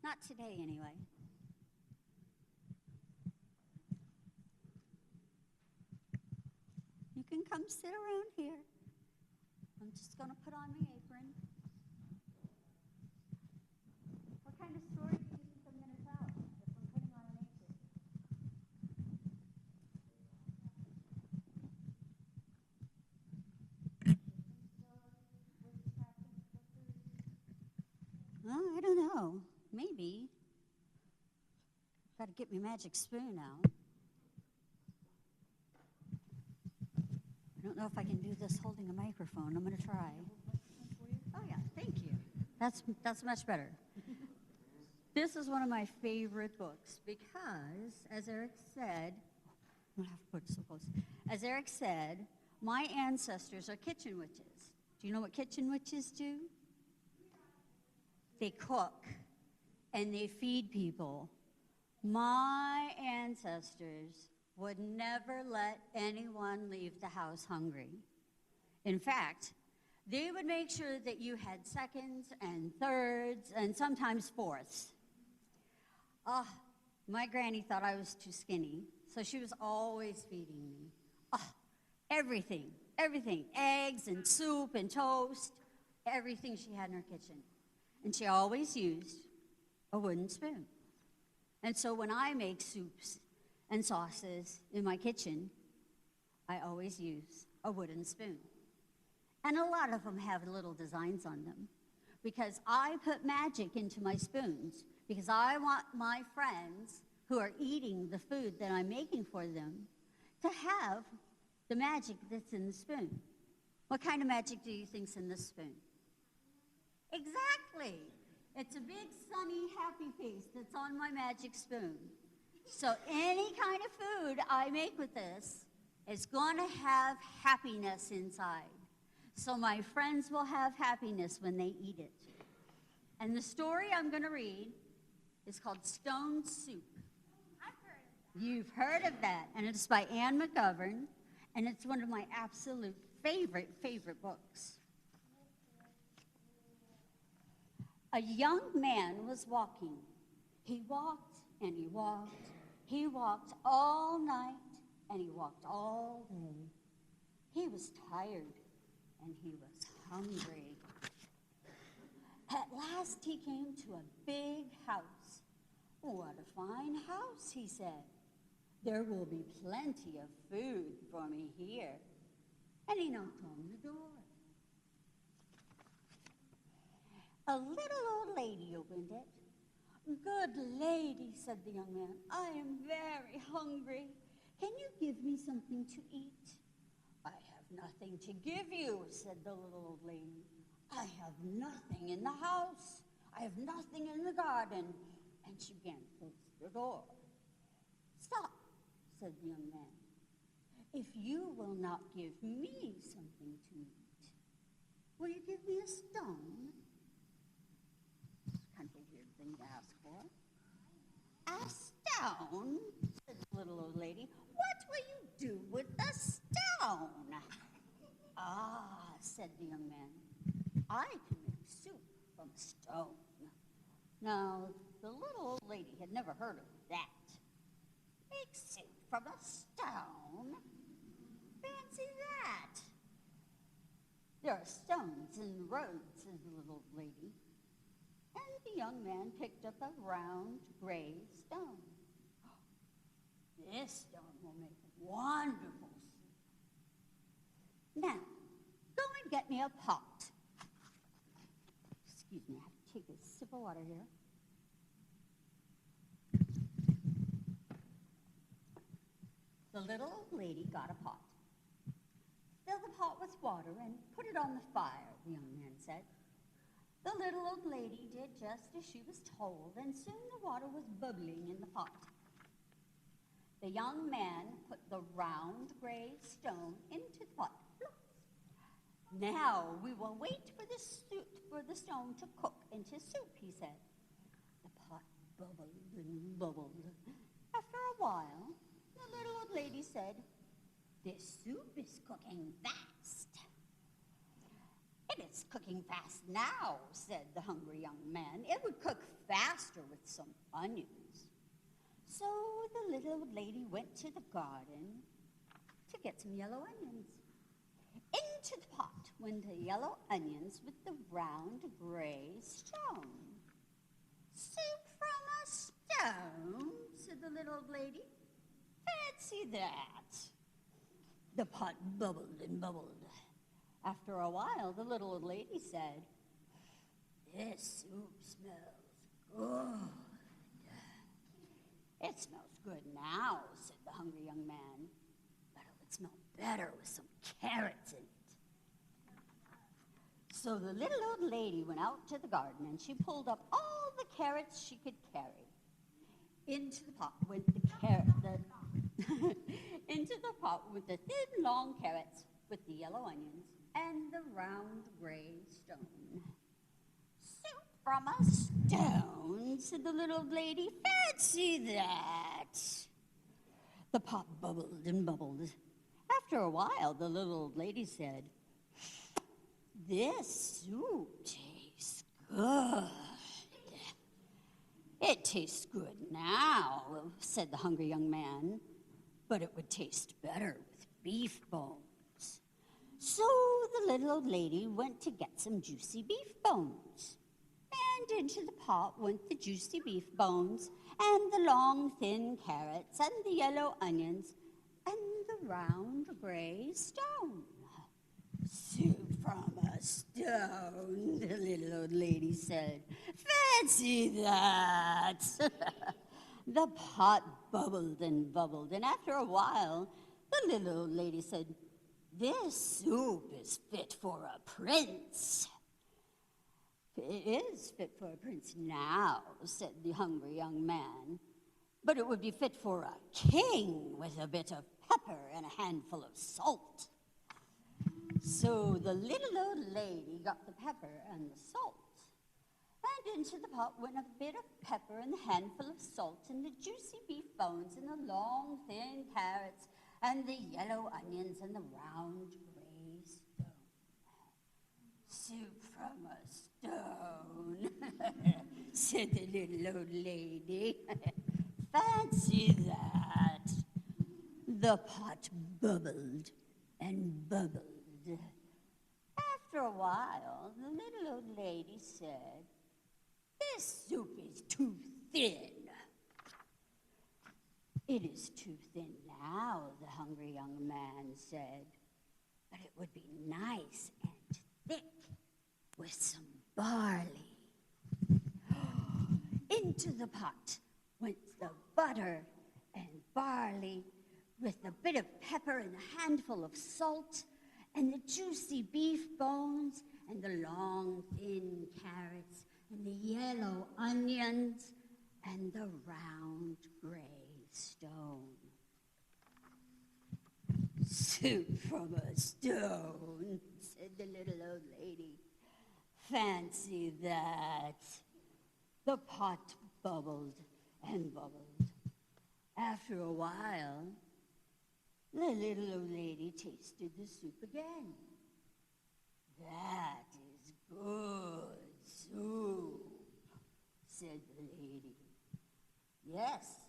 [SPEAKER 4] Not today, anyway. You can come sit around here. I'm just going to put on my apron. What kind of story do you think I'm going to tell if I'm putting on an apron? Oh, I don't know. Maybe. Got to get my magic spoon out. I don't know if I can do this holding a microphone. I'm going to try. Oh, yeah, thank you. That's much better. This is one of my favorite books because, as Eric said, I don't have to put it so close. As Eric said, my ancestors are kitchen witches. Do you know what kitchen witches do? They cook and they feed people. My ancestors would never let anyone leave the house hungry. In fact, they would make sure that you had seconds and thirds and sometimes fourths. My granny thought I was too skinny, so she was always feeding me. Everything, eggs and soup and toast, everything she had in her kitchen. And she always used a wooden spoon. And so when I make soups and sauces in my kitchen, I always use a wooden spoon. And a lot of them have little designs on them because I put magic into my spoons because I want my friends who are eating the food that I'm making for them to have the magic that's in the spoon. What kind of magic do you think's in this spoon? Exactly. It's a big, sunny, happy face that's on my magic spoon. So any kind of food I make with this is going to have happiness inside. So my friends will have happiness when they eat it. And the story I'm going to read is called Stone Soup. I've heard of that. You've heard of that. And it's by Anne McGovern. And it's one of my absolute favorite books. A young man was walking. He walked and he walked. He walked all night and he walked all day. He was tired and he was hungry. At last he came to a big house. What a fine house, he said. There will be plenty of food for me here. And he knocked on the door. A little old lady opened it. Good lady, said the young man, I am very hungry. Can you give me something to eat? I have nothing to give you, said the little old lady. I have nothing in the house. I have nothing in the garden. And she began to close the door. Stop, said the young man. If you will not give me something to eat, will you give me a stone? Kind of a weird thing to ask for. A stone, said the little old lady. What will you do with the stone? Ah, said the young man, I can make soup from a stone. Now, the little old lady had never heard of that. Make soup from a stone? Fancy that. There are stones in the road, said the little old lady. And the young man picked up a round gray stone. This stone will make wonderful soup. Now, go and get me a pot. Excuse me, I have to take a sip of water here. The little old lady got a pot. Fill the pot with water and put it on the fire, the young man said. The little old lady did just as she was told, and soon the water was bubbling in the pot. The young man put the round gray stone into the pot. Now we will wait for the stone to cook into soup, he said. The pot bubbled and bubbled. After a while, the little old lady said, "This soup is cooking fast." "It is cooking fast now," said the hungry young man. "It would cook faster with some onions." So the little old lady went to the garden to get some yellow onions. Into the pot went the yellow onions with the round gray stone. "Soup from a stone," said the little old lady. "Fancy that." The pot bubbled and bubbled. After a while, the little old lady said, "This soup smells good." "It smells good now," said the hungry young man, "but it would smell better with some carrots in it." So the little old lady went out to the garden and she pulled up all the carrots she could carry. Into the pot went the into the pot with the thin, long carrots with the yellow onions and the round gray stone. "Soup from a stone," said the little old lady. "Fancy that." The pot bubbled and bubbled. After a while, the little old lady said, "This soup tastes good." "It tastes good now," said the hungry young man, "but it would taste better with beef bones." So the little old lady went to get some juicy beef bones. And into the pot went the juicy beef bones and the long, thin carrots and the yellow onions and the round gray stone. "Soup from a stone," the little old lady said. "Fancy that." The pot bubbled and bubbled, and after a while, the little old lady said, "This soup is fit for a prince." "It is fit for a prince now," said the hungry young man, "but it would be fit for a king with a bit of pepper and a handful of salt." So the little old lady got the pepper and the salt. And into the pot went a bit of pepper and a handful of salt and the juicy beef bones and the long, thin carrots and the yellow onions and the round gray stone. "Soup from a stone," said the little old lady. "Fancy that." The pot bubbled and bubbled. After a while, the little old lady said, "This soup is too thin." "It is too thin now," the hungry young man said, "but it would be nice and thick with some barley." Into the pot went the butter and barley with a bit of pepper and a handful of salt and the juicy beef bones and the long, thin carrots and the yellow onions and the round gray stone. "Soup from a stone," said the little old lady. "Fancy that." The pot bubbled and bubbled. After a while, the little old lady tasted the soup again. "That is good soup," said the lady. "Yes,"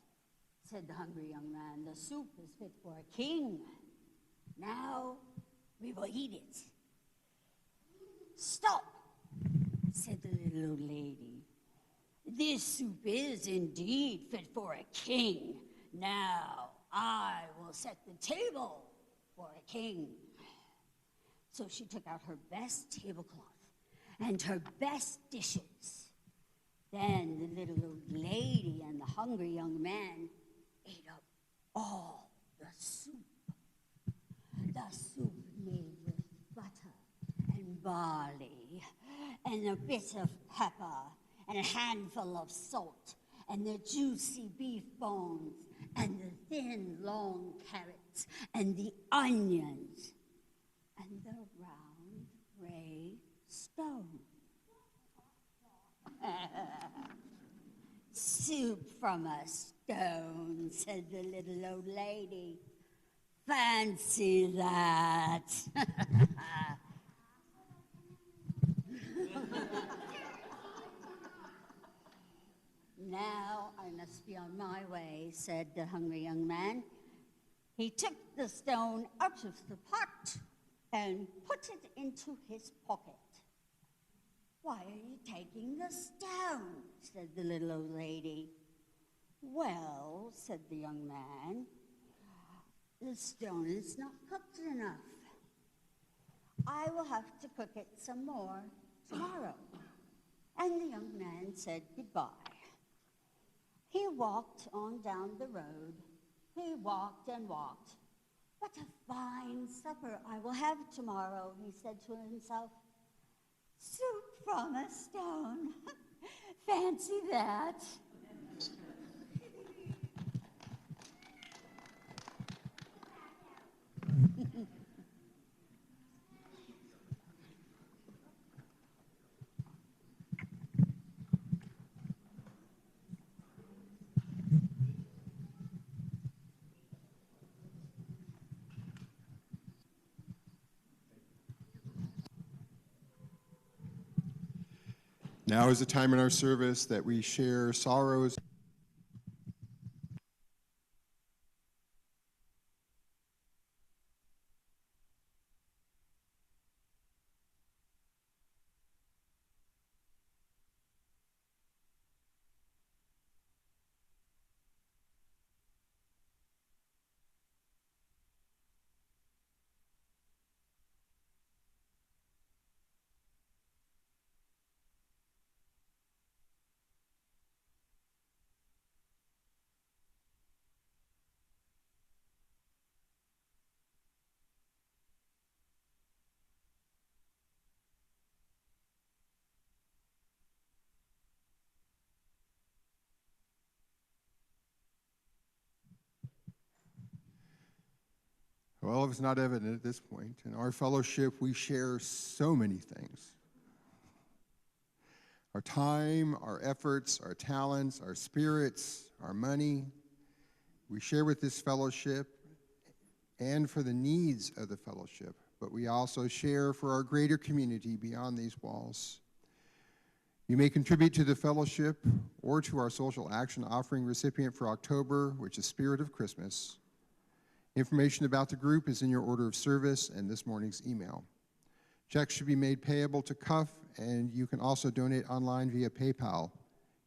[SPEAKER 4] said the hungry young man, "the soup is fit for a king. Now we will eat it." "Stop," said the little old lady. "This soup is indeed fit for a king. Now I will set the table for a king." So she took out her best tablecloth and her best dishes. Then the little old lady and the hungry young man ate up all the soup. The soup made with butter and barley and a bit of pepper and a handful of salt and the juicy beef bones and the thin, long carrots and the onions and the round gray stone. Soup from a stone, said the little old lady. Fancy that. Now I must be on my way, said the hungry young man. He took the stone out of the pot and put it into his pocket. Why are you taking the stone? Said the little old lady. Well, said the young man, the stone is not cooked enough. I will have to cook it some more tomorrow. And the young man said goodbye. He walked on down the road. He walked and walked. What a fine supper I will have tomorrow, he said to himself. Soup from a stone. Fancy that.
[SPEAKER 1] Now is the time in our service that we share sorrows. Well, if it's not evident at this point, in our fellowship we share so many things. Our time, our efforts, our talents, our spirits, our money. We share with this fellowship and for the needs of the fellowship, but we also share for our greater community beyond these walls. You may contribute to the fellowship or to our social action offering recipient for October, which is Spirit of Christmas. Information about the group is in your order of service and this morning's email. Checks should be made payable to CUF, and you can also donate online via PayPal.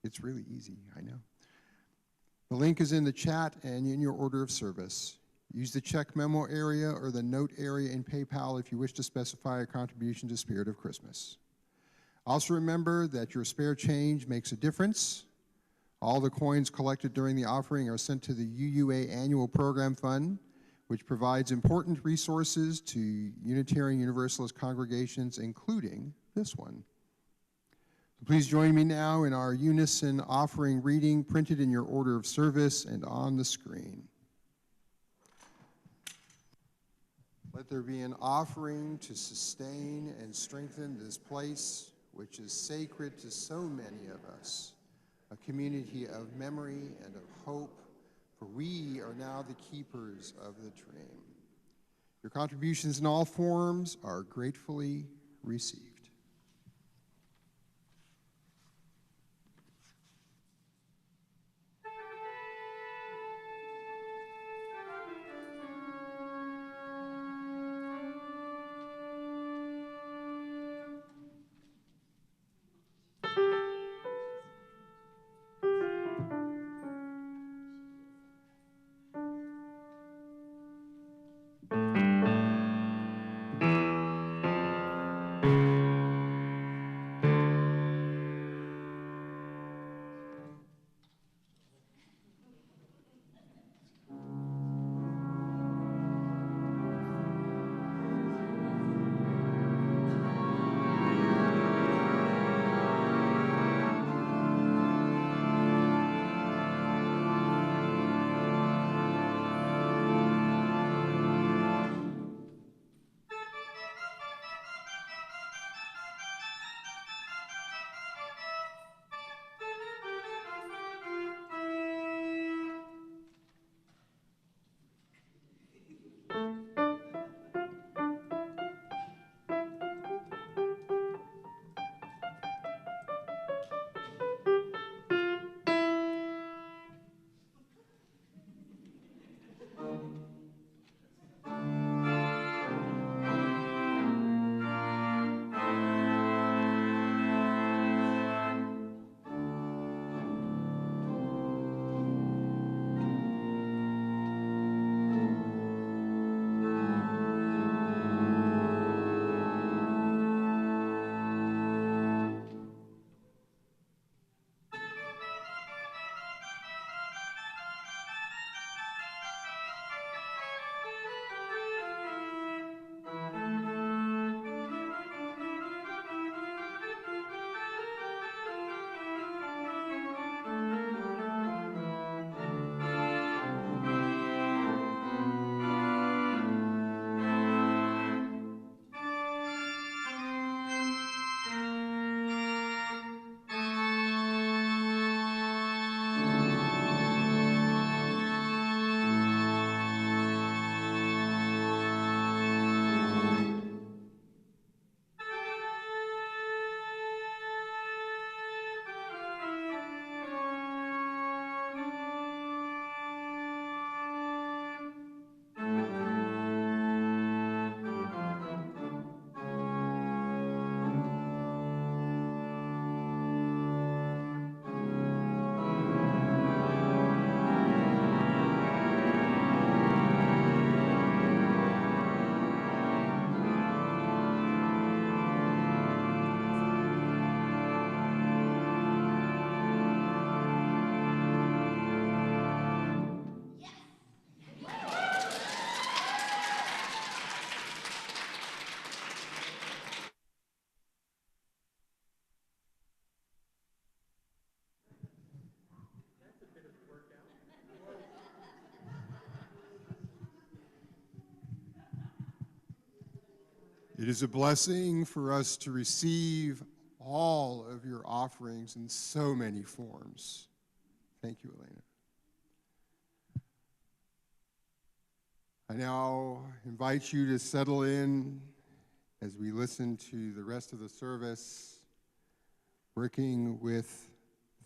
[SPEAKER 1] It's really easy, I know. The link is in the chat and in your order of service. Use the check memo area or the note area in PayPal if you wish to specify a contribution to Spirit of Christmas. Also remember that your spare change makes a difference. All the coins collected during the offering are sent to the UUA Annual Program Fund, which provides important resources to Unitarian Universalist congregations, including this one. So please join me now in our unison offering reading printed in your order of service and on the screen. Let there be an offering to sustain and strengthen this place, which is sacred to so many of us, a community of memory and of hope, for we are now the keepers of the dream. Your contributions in all forms are gratefully received. It is a blessing for us to receive all of your offerings in so many forms. Thank you, Elena. I now invite you to settle in as we listen to the rest of the service, working with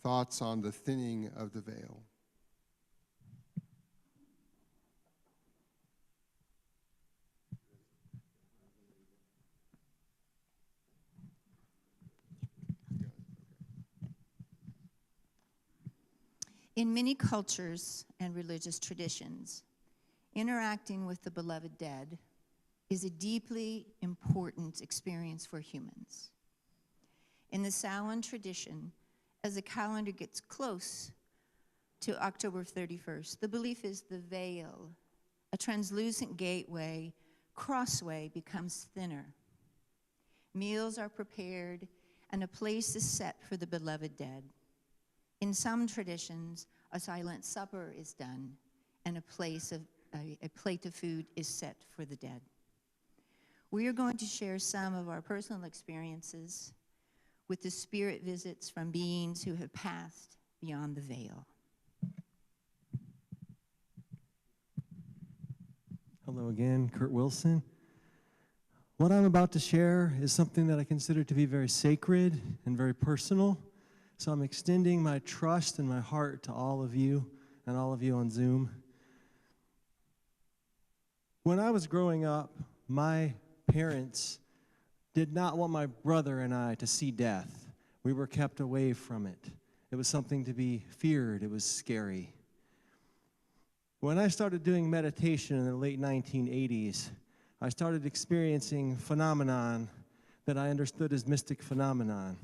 [SPEAKER 1] thoughts on the thinning of the veil.
[SPEAKER 11] In many cultures and religious traditions, interacting with the beloved dead is a deeply important experience for humans. In the Samhain tradition, as the calendar gets close to October 31st, the belief is the veil, a translucent gateway, crossway, becomes thinner. Meals are prepared and a place is set for the beloved dead. In some traditions, a silent supper is done and a plate of food is set for the dead. We are going to share some of our personal experiences with the spirit visits from beings who have passed beyond the veil.
[SPEAKER 8] Hello again, Kurt Wilson. What I'm about to share is something that I consider to be very sacred and very personal. So I'm extending my trust and my heart to all of you and all of you on Zoom. When I was growing up, my parents did not want my brother and I to see death. We were kept away from it. It was something to be feared. It was scary. When I started doing meditation in the late 1980s, I started experiencing phenomenon that I understood as mystic phenomenon.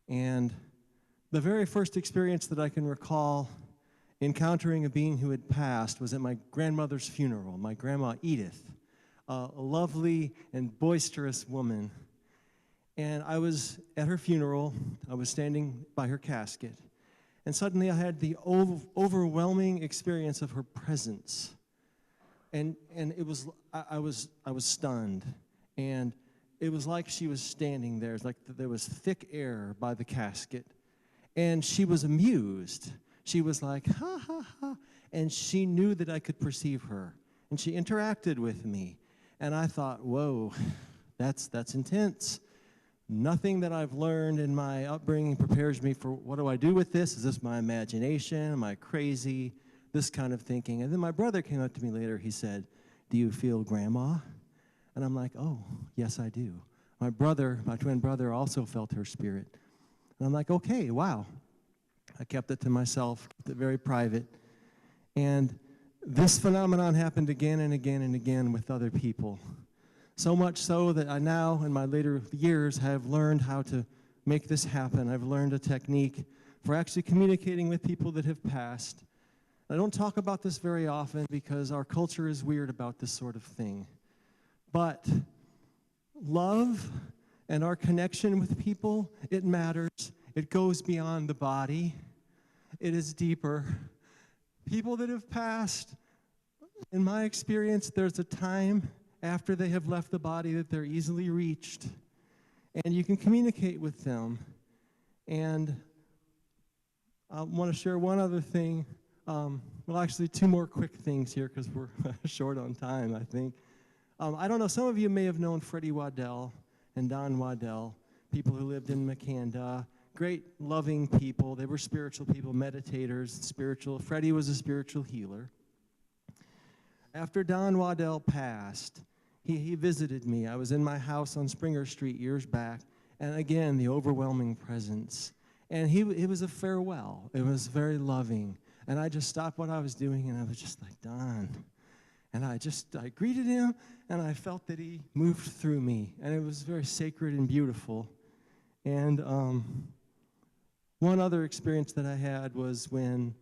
[SPEAKER 8] And the very first experience that I can recall encountering a being who had passed was at my grandmother's funeral, my grandma Edith, a lovely and boisterous woman. And I was at her funeral, I was standing by her casket, and suddenly I had the overwhelming experience of her presence. And it was, I was stunned. And it was like she was standing there. It's like there was thick air by the casket. And she was amused. She was like, ha, ha, ha. And she knew that I could perceive her. And she interacted with me. And I thought, whoa, that's intense. Nothing that I've learned in my upbringing prepares me for what do I do with this? Is this my imagination? Am I crazy? This kind of thinking. And then my brother came up to me later. He said, do you feel grandma? And I'm like, oh, yes, I do. My twin brother also felt her spirit. And I'm like, okay, wow. I kept it to myself, kept it very private. And this phenomenon happened again and again and again with other people. So much so that I now, in my later years, have learned how to make this happen. I've learned a technique for actually communicating with people that have passed. I don't talk about this very often because our culture is weird about this sort of thing. But love and our connection with people, it matters. It goes beyond the body. It is deeper. People that have passed, in my experience, there's a time after they have left the body that they're easily reached. And you can communicate with them. And I want to share one other thing. Well, actually, two more quick things here because we're short on time, I think. I don't know, some of you may have known Freddie Waddell and Don Waddell, people who lived in Makanda. Great, loving people. They were spiritual people, meditators, spiritual. Freddie was a spiritual healer. After Don Waddell passed, he visited me. I was in my house on Springer Street years back, and again, the overwhelming presence. And it was a farewell. It was very loving. And I just stopped what I was doing, and I was just like, Don. And I greeted him, and I felt that he moved through me. And it was very sacred and beautiful. And one other experience that I had was when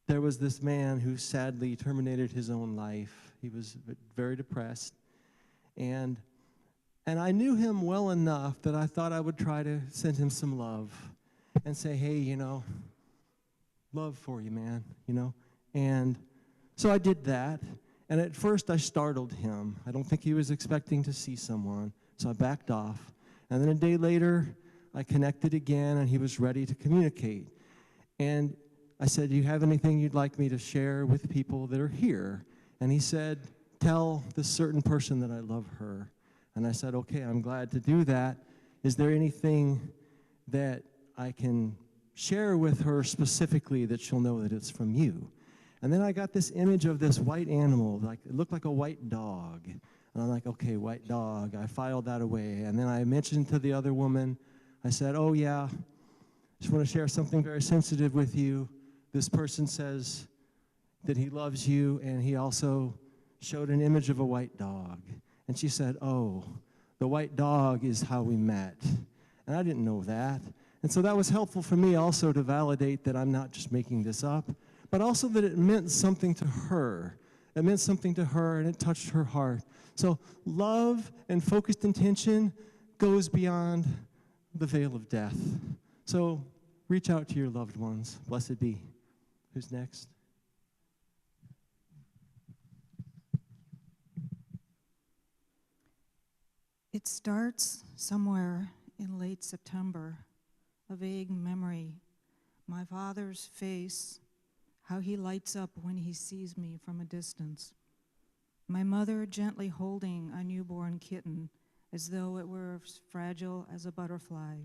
[SPEAKER 8] there was this man who sadly terminated his own life. He was very depressed. And I knew him well enough that I thought I would try to send him some love and say, hey, love for you, man, And so I did that. And at first I startled him. I don't think he was expecting to see someone, so I backed off. And then a day later, I connected again, and he was ready to communicate. And I said, do you have anything you'd like me to share with people that are here? And he said, tell this certain person that I love her. And I said, okay, I'm glad to do that. Is there anything that I can share with her specifically that she'll know that it's from you? And then I got this image of this white animal, like it looked like a white dog. And I'm like, okay, white dog. I filed that away. And then I mentioned to the other woman, I said, oh yeah, just want to share something very sensitive with you. This person says that he loves you, and he also showed an image of a white dog. And she said, oh, the white dog is how we met. And I didn't know that. And so that was helpful for me also to validate that I'm not just making this up, but also that it meant something to her. It meant something to her, and it touched her heart. So love and focused intention goes beyond the veil of death. So reach out to your loved ones. Blessed be. Who's next?
[SPEAKER 12] It starts somewhere in late September, a vague memory. My father's face, how he lights up when he sees me from a distance. My mother gently holding a newborn kitten as though it were as fragile as a butterfly.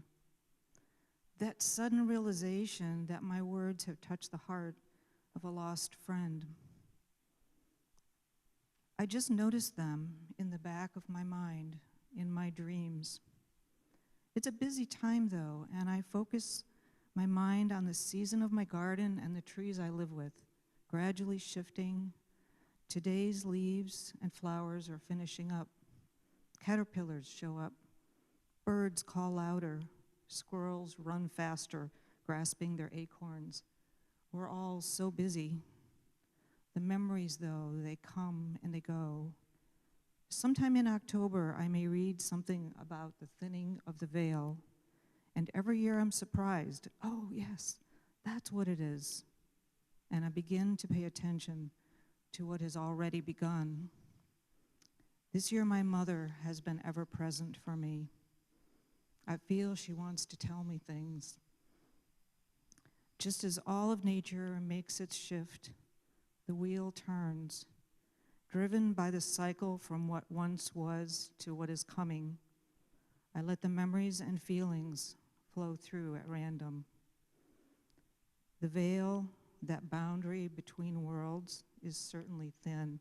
[SPEAKER 12] That sudden realization that my words have touched the heart of a lost friend. I just noticed them in the back of my mind, in my dreams. It's a busy time though, and I focus my mind on the season of my garden and the trees I live with, gradually shifting. Today's leaves and flowers are finishing up. Caterpillars show up. Birds call louder. Squirrels run faster, grasping their acorns. We're all so busy. The memories, though, they come and they go. Sometime in October, I may read something about the thinning of the veil, and every year I'm surprised. Oh, yes, that's what it is. And I begin to pay attention to what has already begun. This year, my mother has been ever present for me. I feel she wants to tell me things. Just as all of nature makes its shift, the wheel turns, driven by the cycle from what once was to what is coming. I let the memories and feelings flow through at random. The veil, that boundary between worlds, is certainly thin,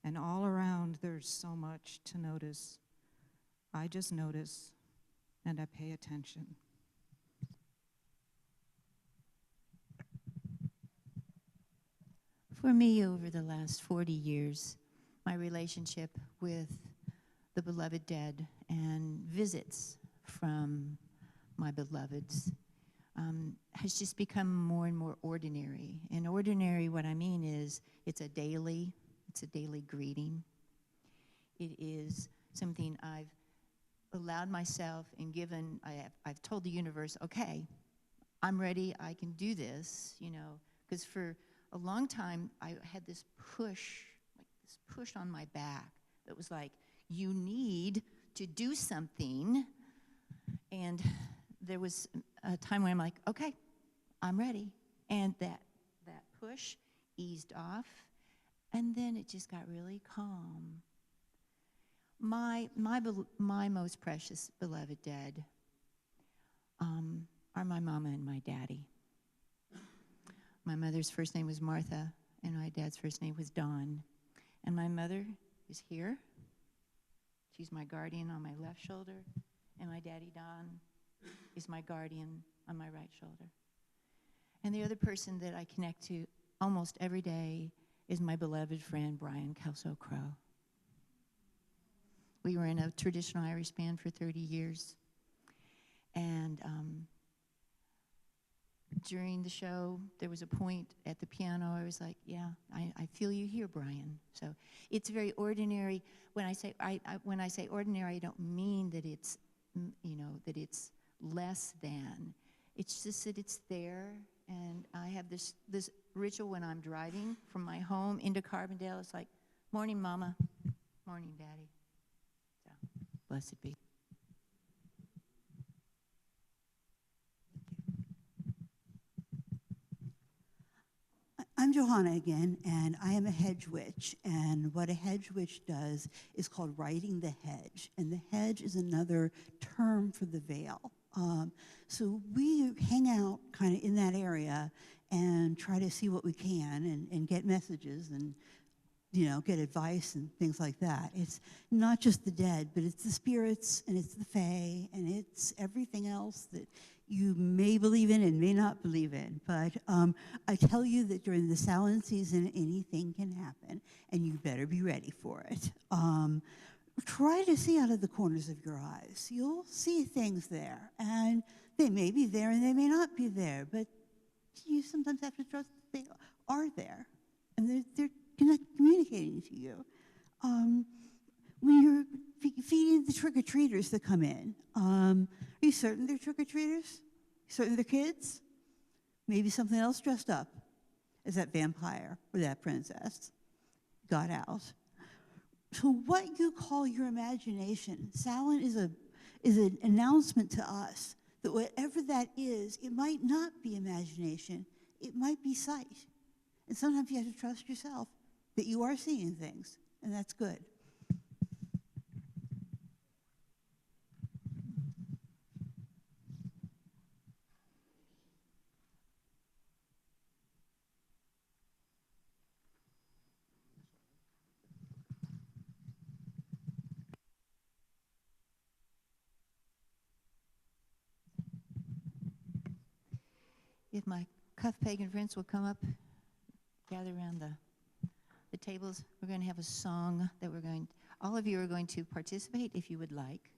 [SPEAKER 12] and all around there's so much to notice. I just notice, and I pay attention.
[SPEAKER 11] For me, over the last 40 years, my relationship with the beloved dead and visits from my beloveds has just become more and more ordinary. And ordinary, what I mean is, it's a daily greeting. It is something I've allowed myself and given, I've told the universe, okay, I'm ready, I can do this, because for a long time I had this push on my back that was like, you need to do something. And there was a time when I'm like, okay, I'm ready. And that push eased off, and then it just got really calm. My most precious beloved dead are my mama and my daddy. My mother's first name was Martha, and my dad's first name was Don. And my mother is here. She's my guardian on my left shoulder, and my daddy, Don, is my guardian on my right shoulder. And the other person that I connect to almost every day is my beloved friend, Brian Kelso Crow. We were in a traditional Irish band for 30 years. And during the show, there was a point at the piano, I was like, yeah, I feel you here, Brian. So it's very ordinary. When I say when I say ordinary, I don't mean that it's, that it's less than. It's just that it's there. And I have this ritual when I'm driving from my home into Carbondale. It's like, Morning, Mama. Morning, Daddy. So, blessed be.
[SPEAKER 10] I'm Johanna again, and I am a hedge witch. And what a hedge witch does is called riding the hedge. And the hedge is another term for the veil. So we hang out kind of in that area and try to see what we can and get messages and, you know, get advice and things like that. It's not just the dead, but it's the spirits and it's the fae and it's everything else that you may believe in and may not believe in. But I tell you that during the Samhain season, anything can happen, and you better be ready for it. Try to see out of the corners of your eyes. You'll see things there, and they may be there and they may not be there, but you sometimes have to trust that they are there, and they're communicating to you. When you're feeding the trick-or-treaters that come in, are you certain they're trick-or-treaters? Certain they're kids? Maybe something else dressed up as that vampire or that princess got out. So what you call your imagination, Samhain is an announcement to us that whatever that is, it might not be imagination, it might be sight. And sometimes you have to trust yourself that you are seeing things, and that's good.
[SPEAKER 11] If my CUF Pagan friends will come up, gather around the tables, we're going to have a song that all of you are going to participate if you would like.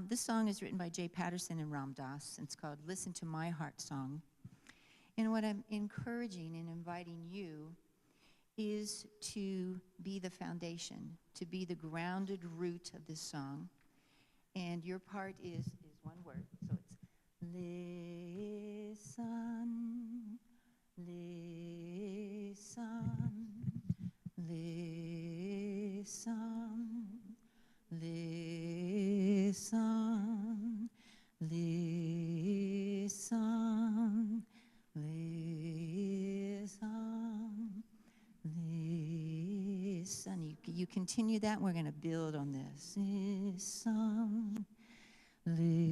[SPEAKER 11] This song is written by Jay Patterson and Ram Dass, and it's called Listen to My Heart Song. And what I'm encouraging and inviting you is to be the foundation, to be the grounded root of this song. And your part is one word, so it's listen, listen, listen, listen, listen, listen, listen. You continue that, and we're going to build on this. Listen. Listen,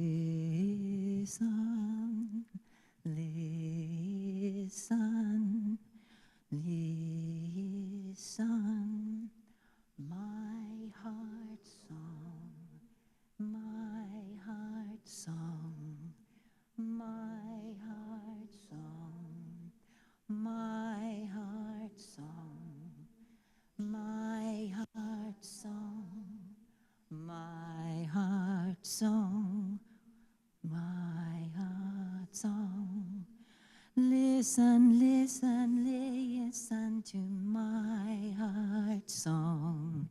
[SPEAKER 11] listen, listen, my heart song, my heart song, my heart song, my heart song, my heart song, my heart song, my heart song. Listen, listen, listen to my heart song.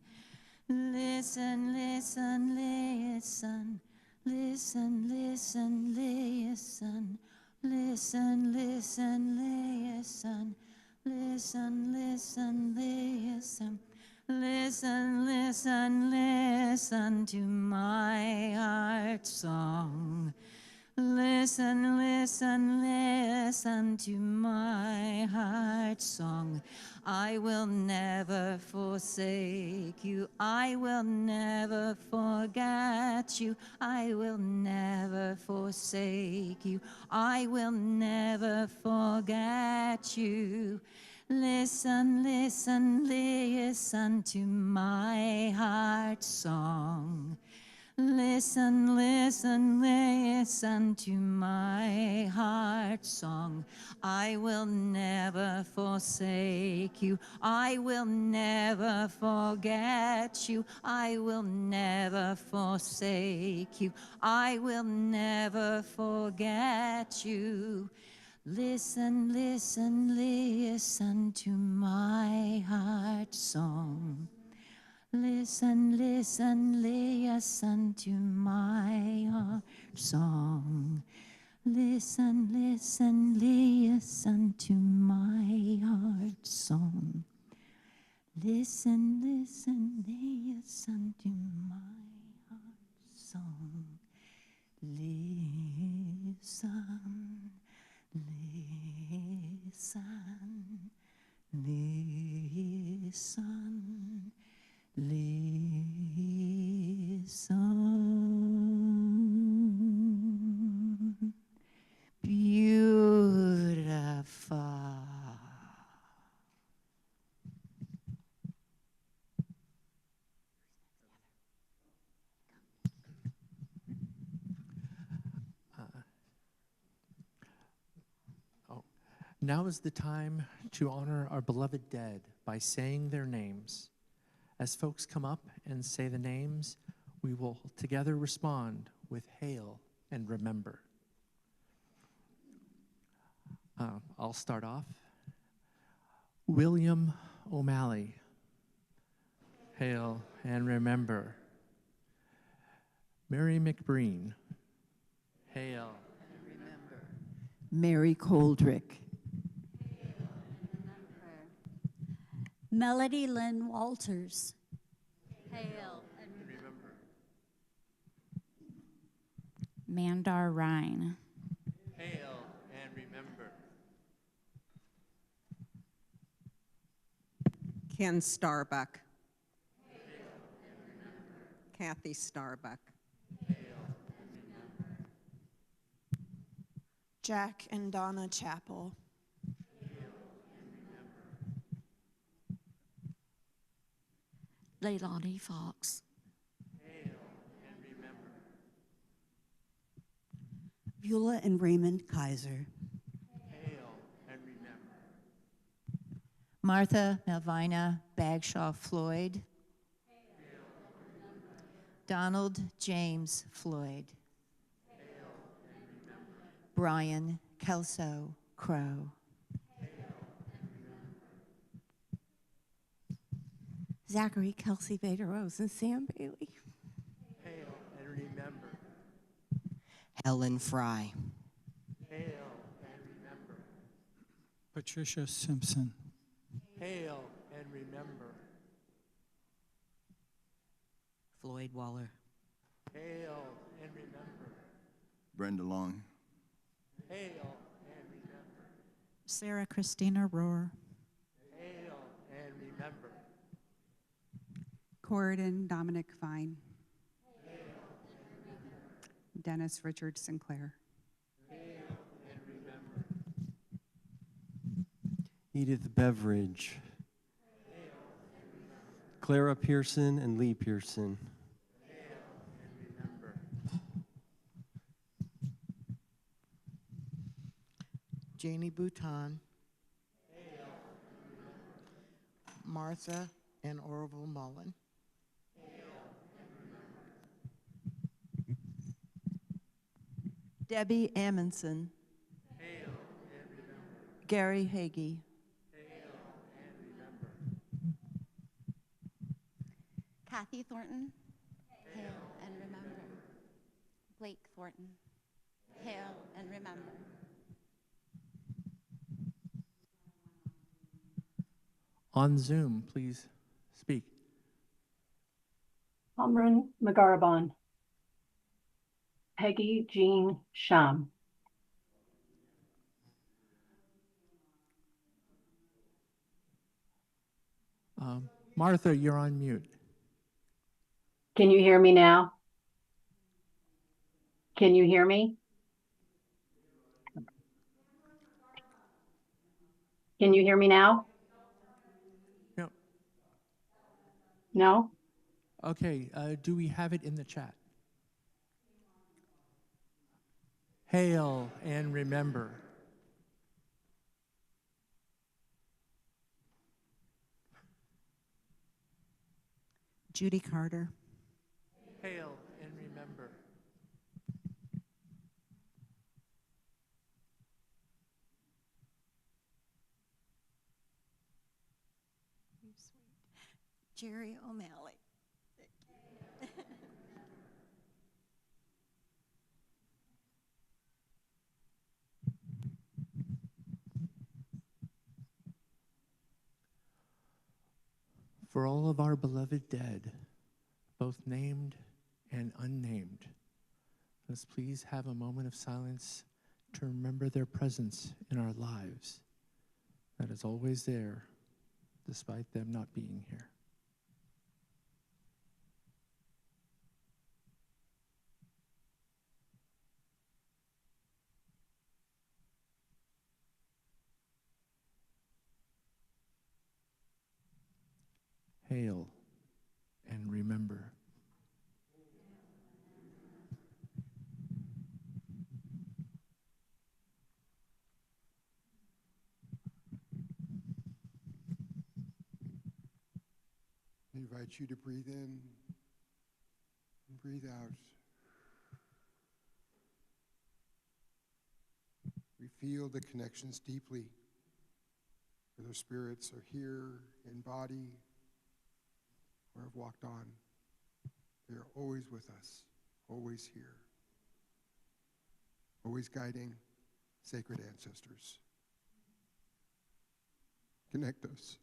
[SPEAKER 11] Listen, listen, listen, listen, listen, listen, listen, listen, listen, listen, listen, listen. Listen, listen, listen to my heart song. Listen, listen, listen to my heart song. I will never forsake you. I will never forget you. I will never forsake you. I will never forget you. Listen, listen, listen to my heart song. Listen, listen, listen to my heart song. I will never forsake you. I will never forget you. I will never forsake you. I will never forget you. Listen, listen, listen to my heart song. Listen, listen, listen to my heart song. Listen, listen, listen to my heart song. Listen, listen, lay unto my heart's song. Listen, listen, listen, listen. Beautiful.
[SPEAKER 6] Now is the time to honor our beloved dead by saying their names. As folks come up and say the names, we will together respond with hail and remember. I'll start off. William O'Malley, hail and remember. Mary McBreen, hail and remember.
[SPEAKER 2] Mary Coldrick.
[SPEAKER 4] Melody Lynn Walters. Hail and
[SPEAKER 6] Remember.
[SPEAKER 13] Mandar Rhine.
[SPEAKER 6] Hail and remember.
[SPEAKER 14] Ken Starbuck. Kathy Starbuck.
[SPEAKER 15] Jack and Donna Chappell.
[SPEAKER 13] Leilani Fox.
[SPEAKER 6] Hail and remember.
[SPEAKER 10] Beulah and Raymond Kaiser.
[SPEAKER 6] Hail and remember.
[SPEAKER 11] Martha Melvina Bagshaw Floyd. Donald James Floyd. Brian Kelso Crow.
[SPEAKER 15] Zachary Kelsey Vader Rose and Sam Bailey.
[SPEAKER 6] Hail and remember.
[SPEAKER 14] Helen Fry.
[SPEAKER 6] Hail and remember.
[SPEAKER 16] Patricia Simpson.
[SPEAKER 6] Hail and remember.
[SPEAKER 14] Floyd Waller.
[SPEAKER 6] Hail and remember.
[SPEAKER 17] Brenda Long.
[SPEAKER 6] Hail and remember.
[SPEAKER 12] Sarah Christina Rohr.
[SPEAKER 6] Hail and remember.
[SPEAKER 7] Corridon Dominic Fine. Dennis Richard Sinclair.
[SPEAKER 6] Hail and remember.
[SPEAKER 8] Edith Beveridge. Clara Pearson and Lee Pearson.
[SPEAKER 6] Hail and remember.
[SPEAKER 14] Janie Bouton. Martha and Orville Mullen.
[SPEAKER 2] Debbie Amundson.
[SPEAKER 6] Hail and remember.
[SPEAKER 2] Gary Hagee.
[SPEAKER 6] Hail and remember.
[SPEAKER 13] Kathy Thornton. Hail and remember. Blake Thornton. Hail and remember.
[SPEAKER 6] On Zoom, please speak.
[SPEAKER 18] Amran Magaraban. Peggy Jean Sham.
[SPEAKER 6] Martha, you're on mute.
[SPEAKER 18] Can you hear me now? Can you hear me? Can you hear me now?
[SPEAKER 6] No.
[SPEAKER 18] No?
[SPEAKER 6] Okay, do we have it in the chat? Hail and remember.
[SPEAKER 12] Judy Carter.
[SPEAKER 6] Hail and remember.
[SPEAKER 4] Jerry O'Malley.
[SPEAKER 6] for all of our beloved dead, both named and unnamed. Let's please have a moment of silence to remember their presence in our lives, that is always there, despite them not being here. Hail and remember.
[SPEAKER 1] I invite you to breathe in and breathe out. We feel the connections deeply, whether spirits are here in body or have walked on. They are always with us, always here, always guiding sacred ancestors. Connect us.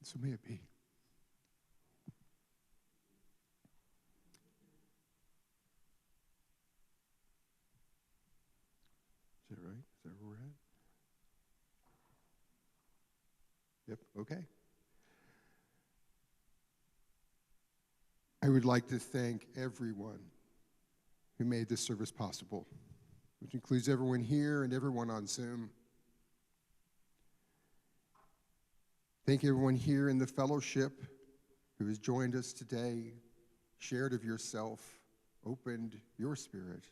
[SPEAKER 1] So may it be. Is that right? Is that where we're at? Yep, okay. I would like to thank everyone who made this service possible, which includes everyone here and everyone on Zoom. Thank everyone here in the fellowship who has joined us today, shared of yourself, opened your spirit,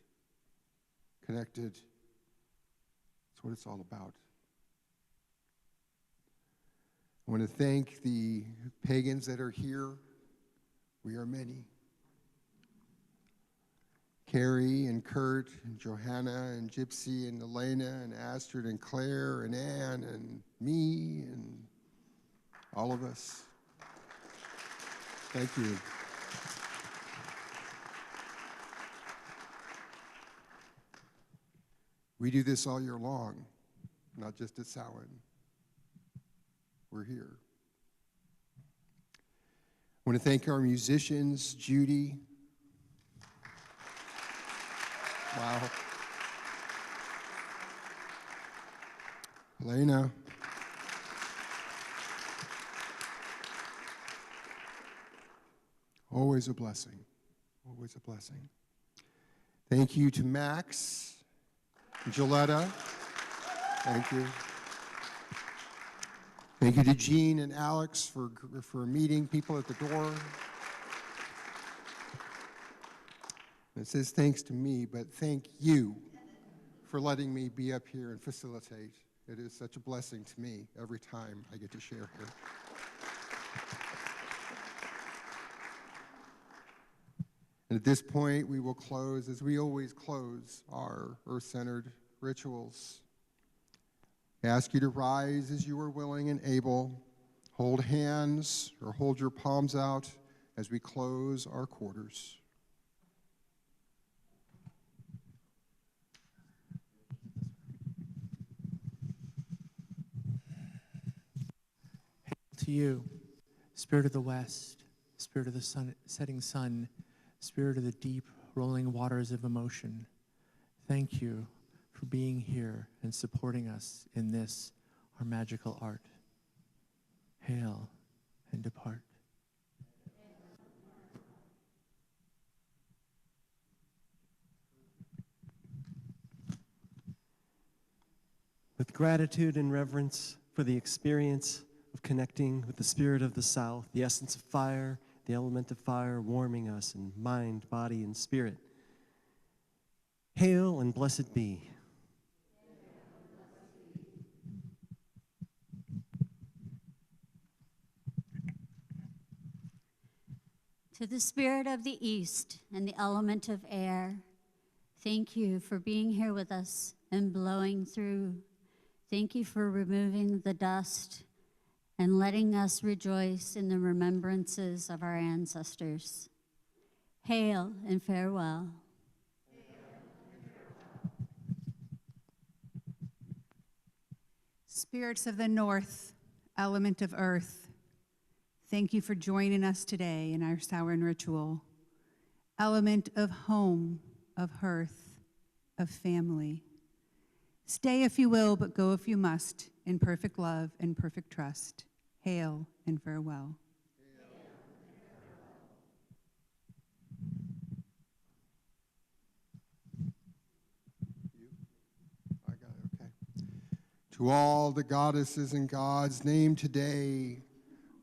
[SPEAKER 1] connected. That's what it's all about. I want to thank the pagans that are here. We are many. Carrie and Kurt and Johanna and Gypsy and Elena and Astrid and Claire and Anne and me and all of us. Thank you. We do this all year long, not just at Samhain. We're here. I want to thank our musicians, Judy. Wow. Elena. Always a blessing. Always a blessing. Thank you to Max, Gilletta. Thank you. Thank you to Jean and Alex for meeting people at the door. It says thanks to me, but thank you for letting me be up here and facilitate. It is such a blessing to me every time I get to share here. And at this point, we will close, as we always close, our earth-centered rituals. I ask you to rise as you are willing and able. Hold hands or hold your palms out as we close our quarters.
[SPEAKER 6] Hail to you, Spirit of the West, Spirit of the setting sun, Spirit of the deep rolling waters of emotion. Thank you for being here and supporting us in this, our magical art. Hail and depart.
[SPEAKER 8] With gratitude and reverence for the experience of connecting with the spirit of the South, the essence of fire, the element of fire warming us in mind, body, and spirit. Hail and blessed be.
[SPEAKER 4] To the spirit of the East and the element of air, thank you for being here with us and blowing through. Thank you for removing the dust and letting us rejoice in the remembrances of our ancestors. Hail and farewell.
[SPEAKER 7] Spirits of the north, element of earth, thank you for joining us today in our Samhain ritual. Element of home, of hearth, of family. Stay if you will, but go if you must, in perfect love and perfect trust. Hail and farewell.
[SPEAKER 1] I got it, okay. To all the goddesses and gods named today,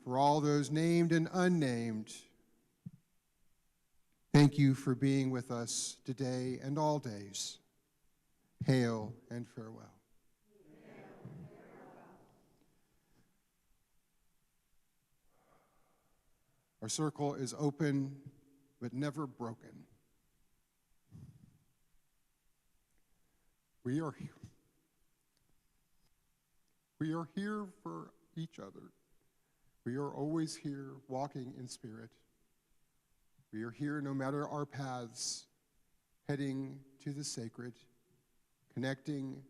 [SPEAKER 1] for all those named and unnamed, thank you for being with us today and all days. Hail and farewell. Our circle is open but never broken. We are here for each other. We are always here walking in spirit. We are here no matter our paths, heading to the sacred, connecting,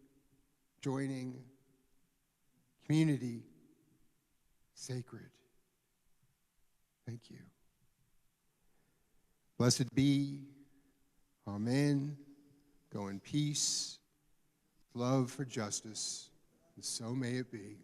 [SPEAKER 1] joining, community, sacred. Thank you. Blessed be. Amen. Go in peace, love for justice, and so may it be.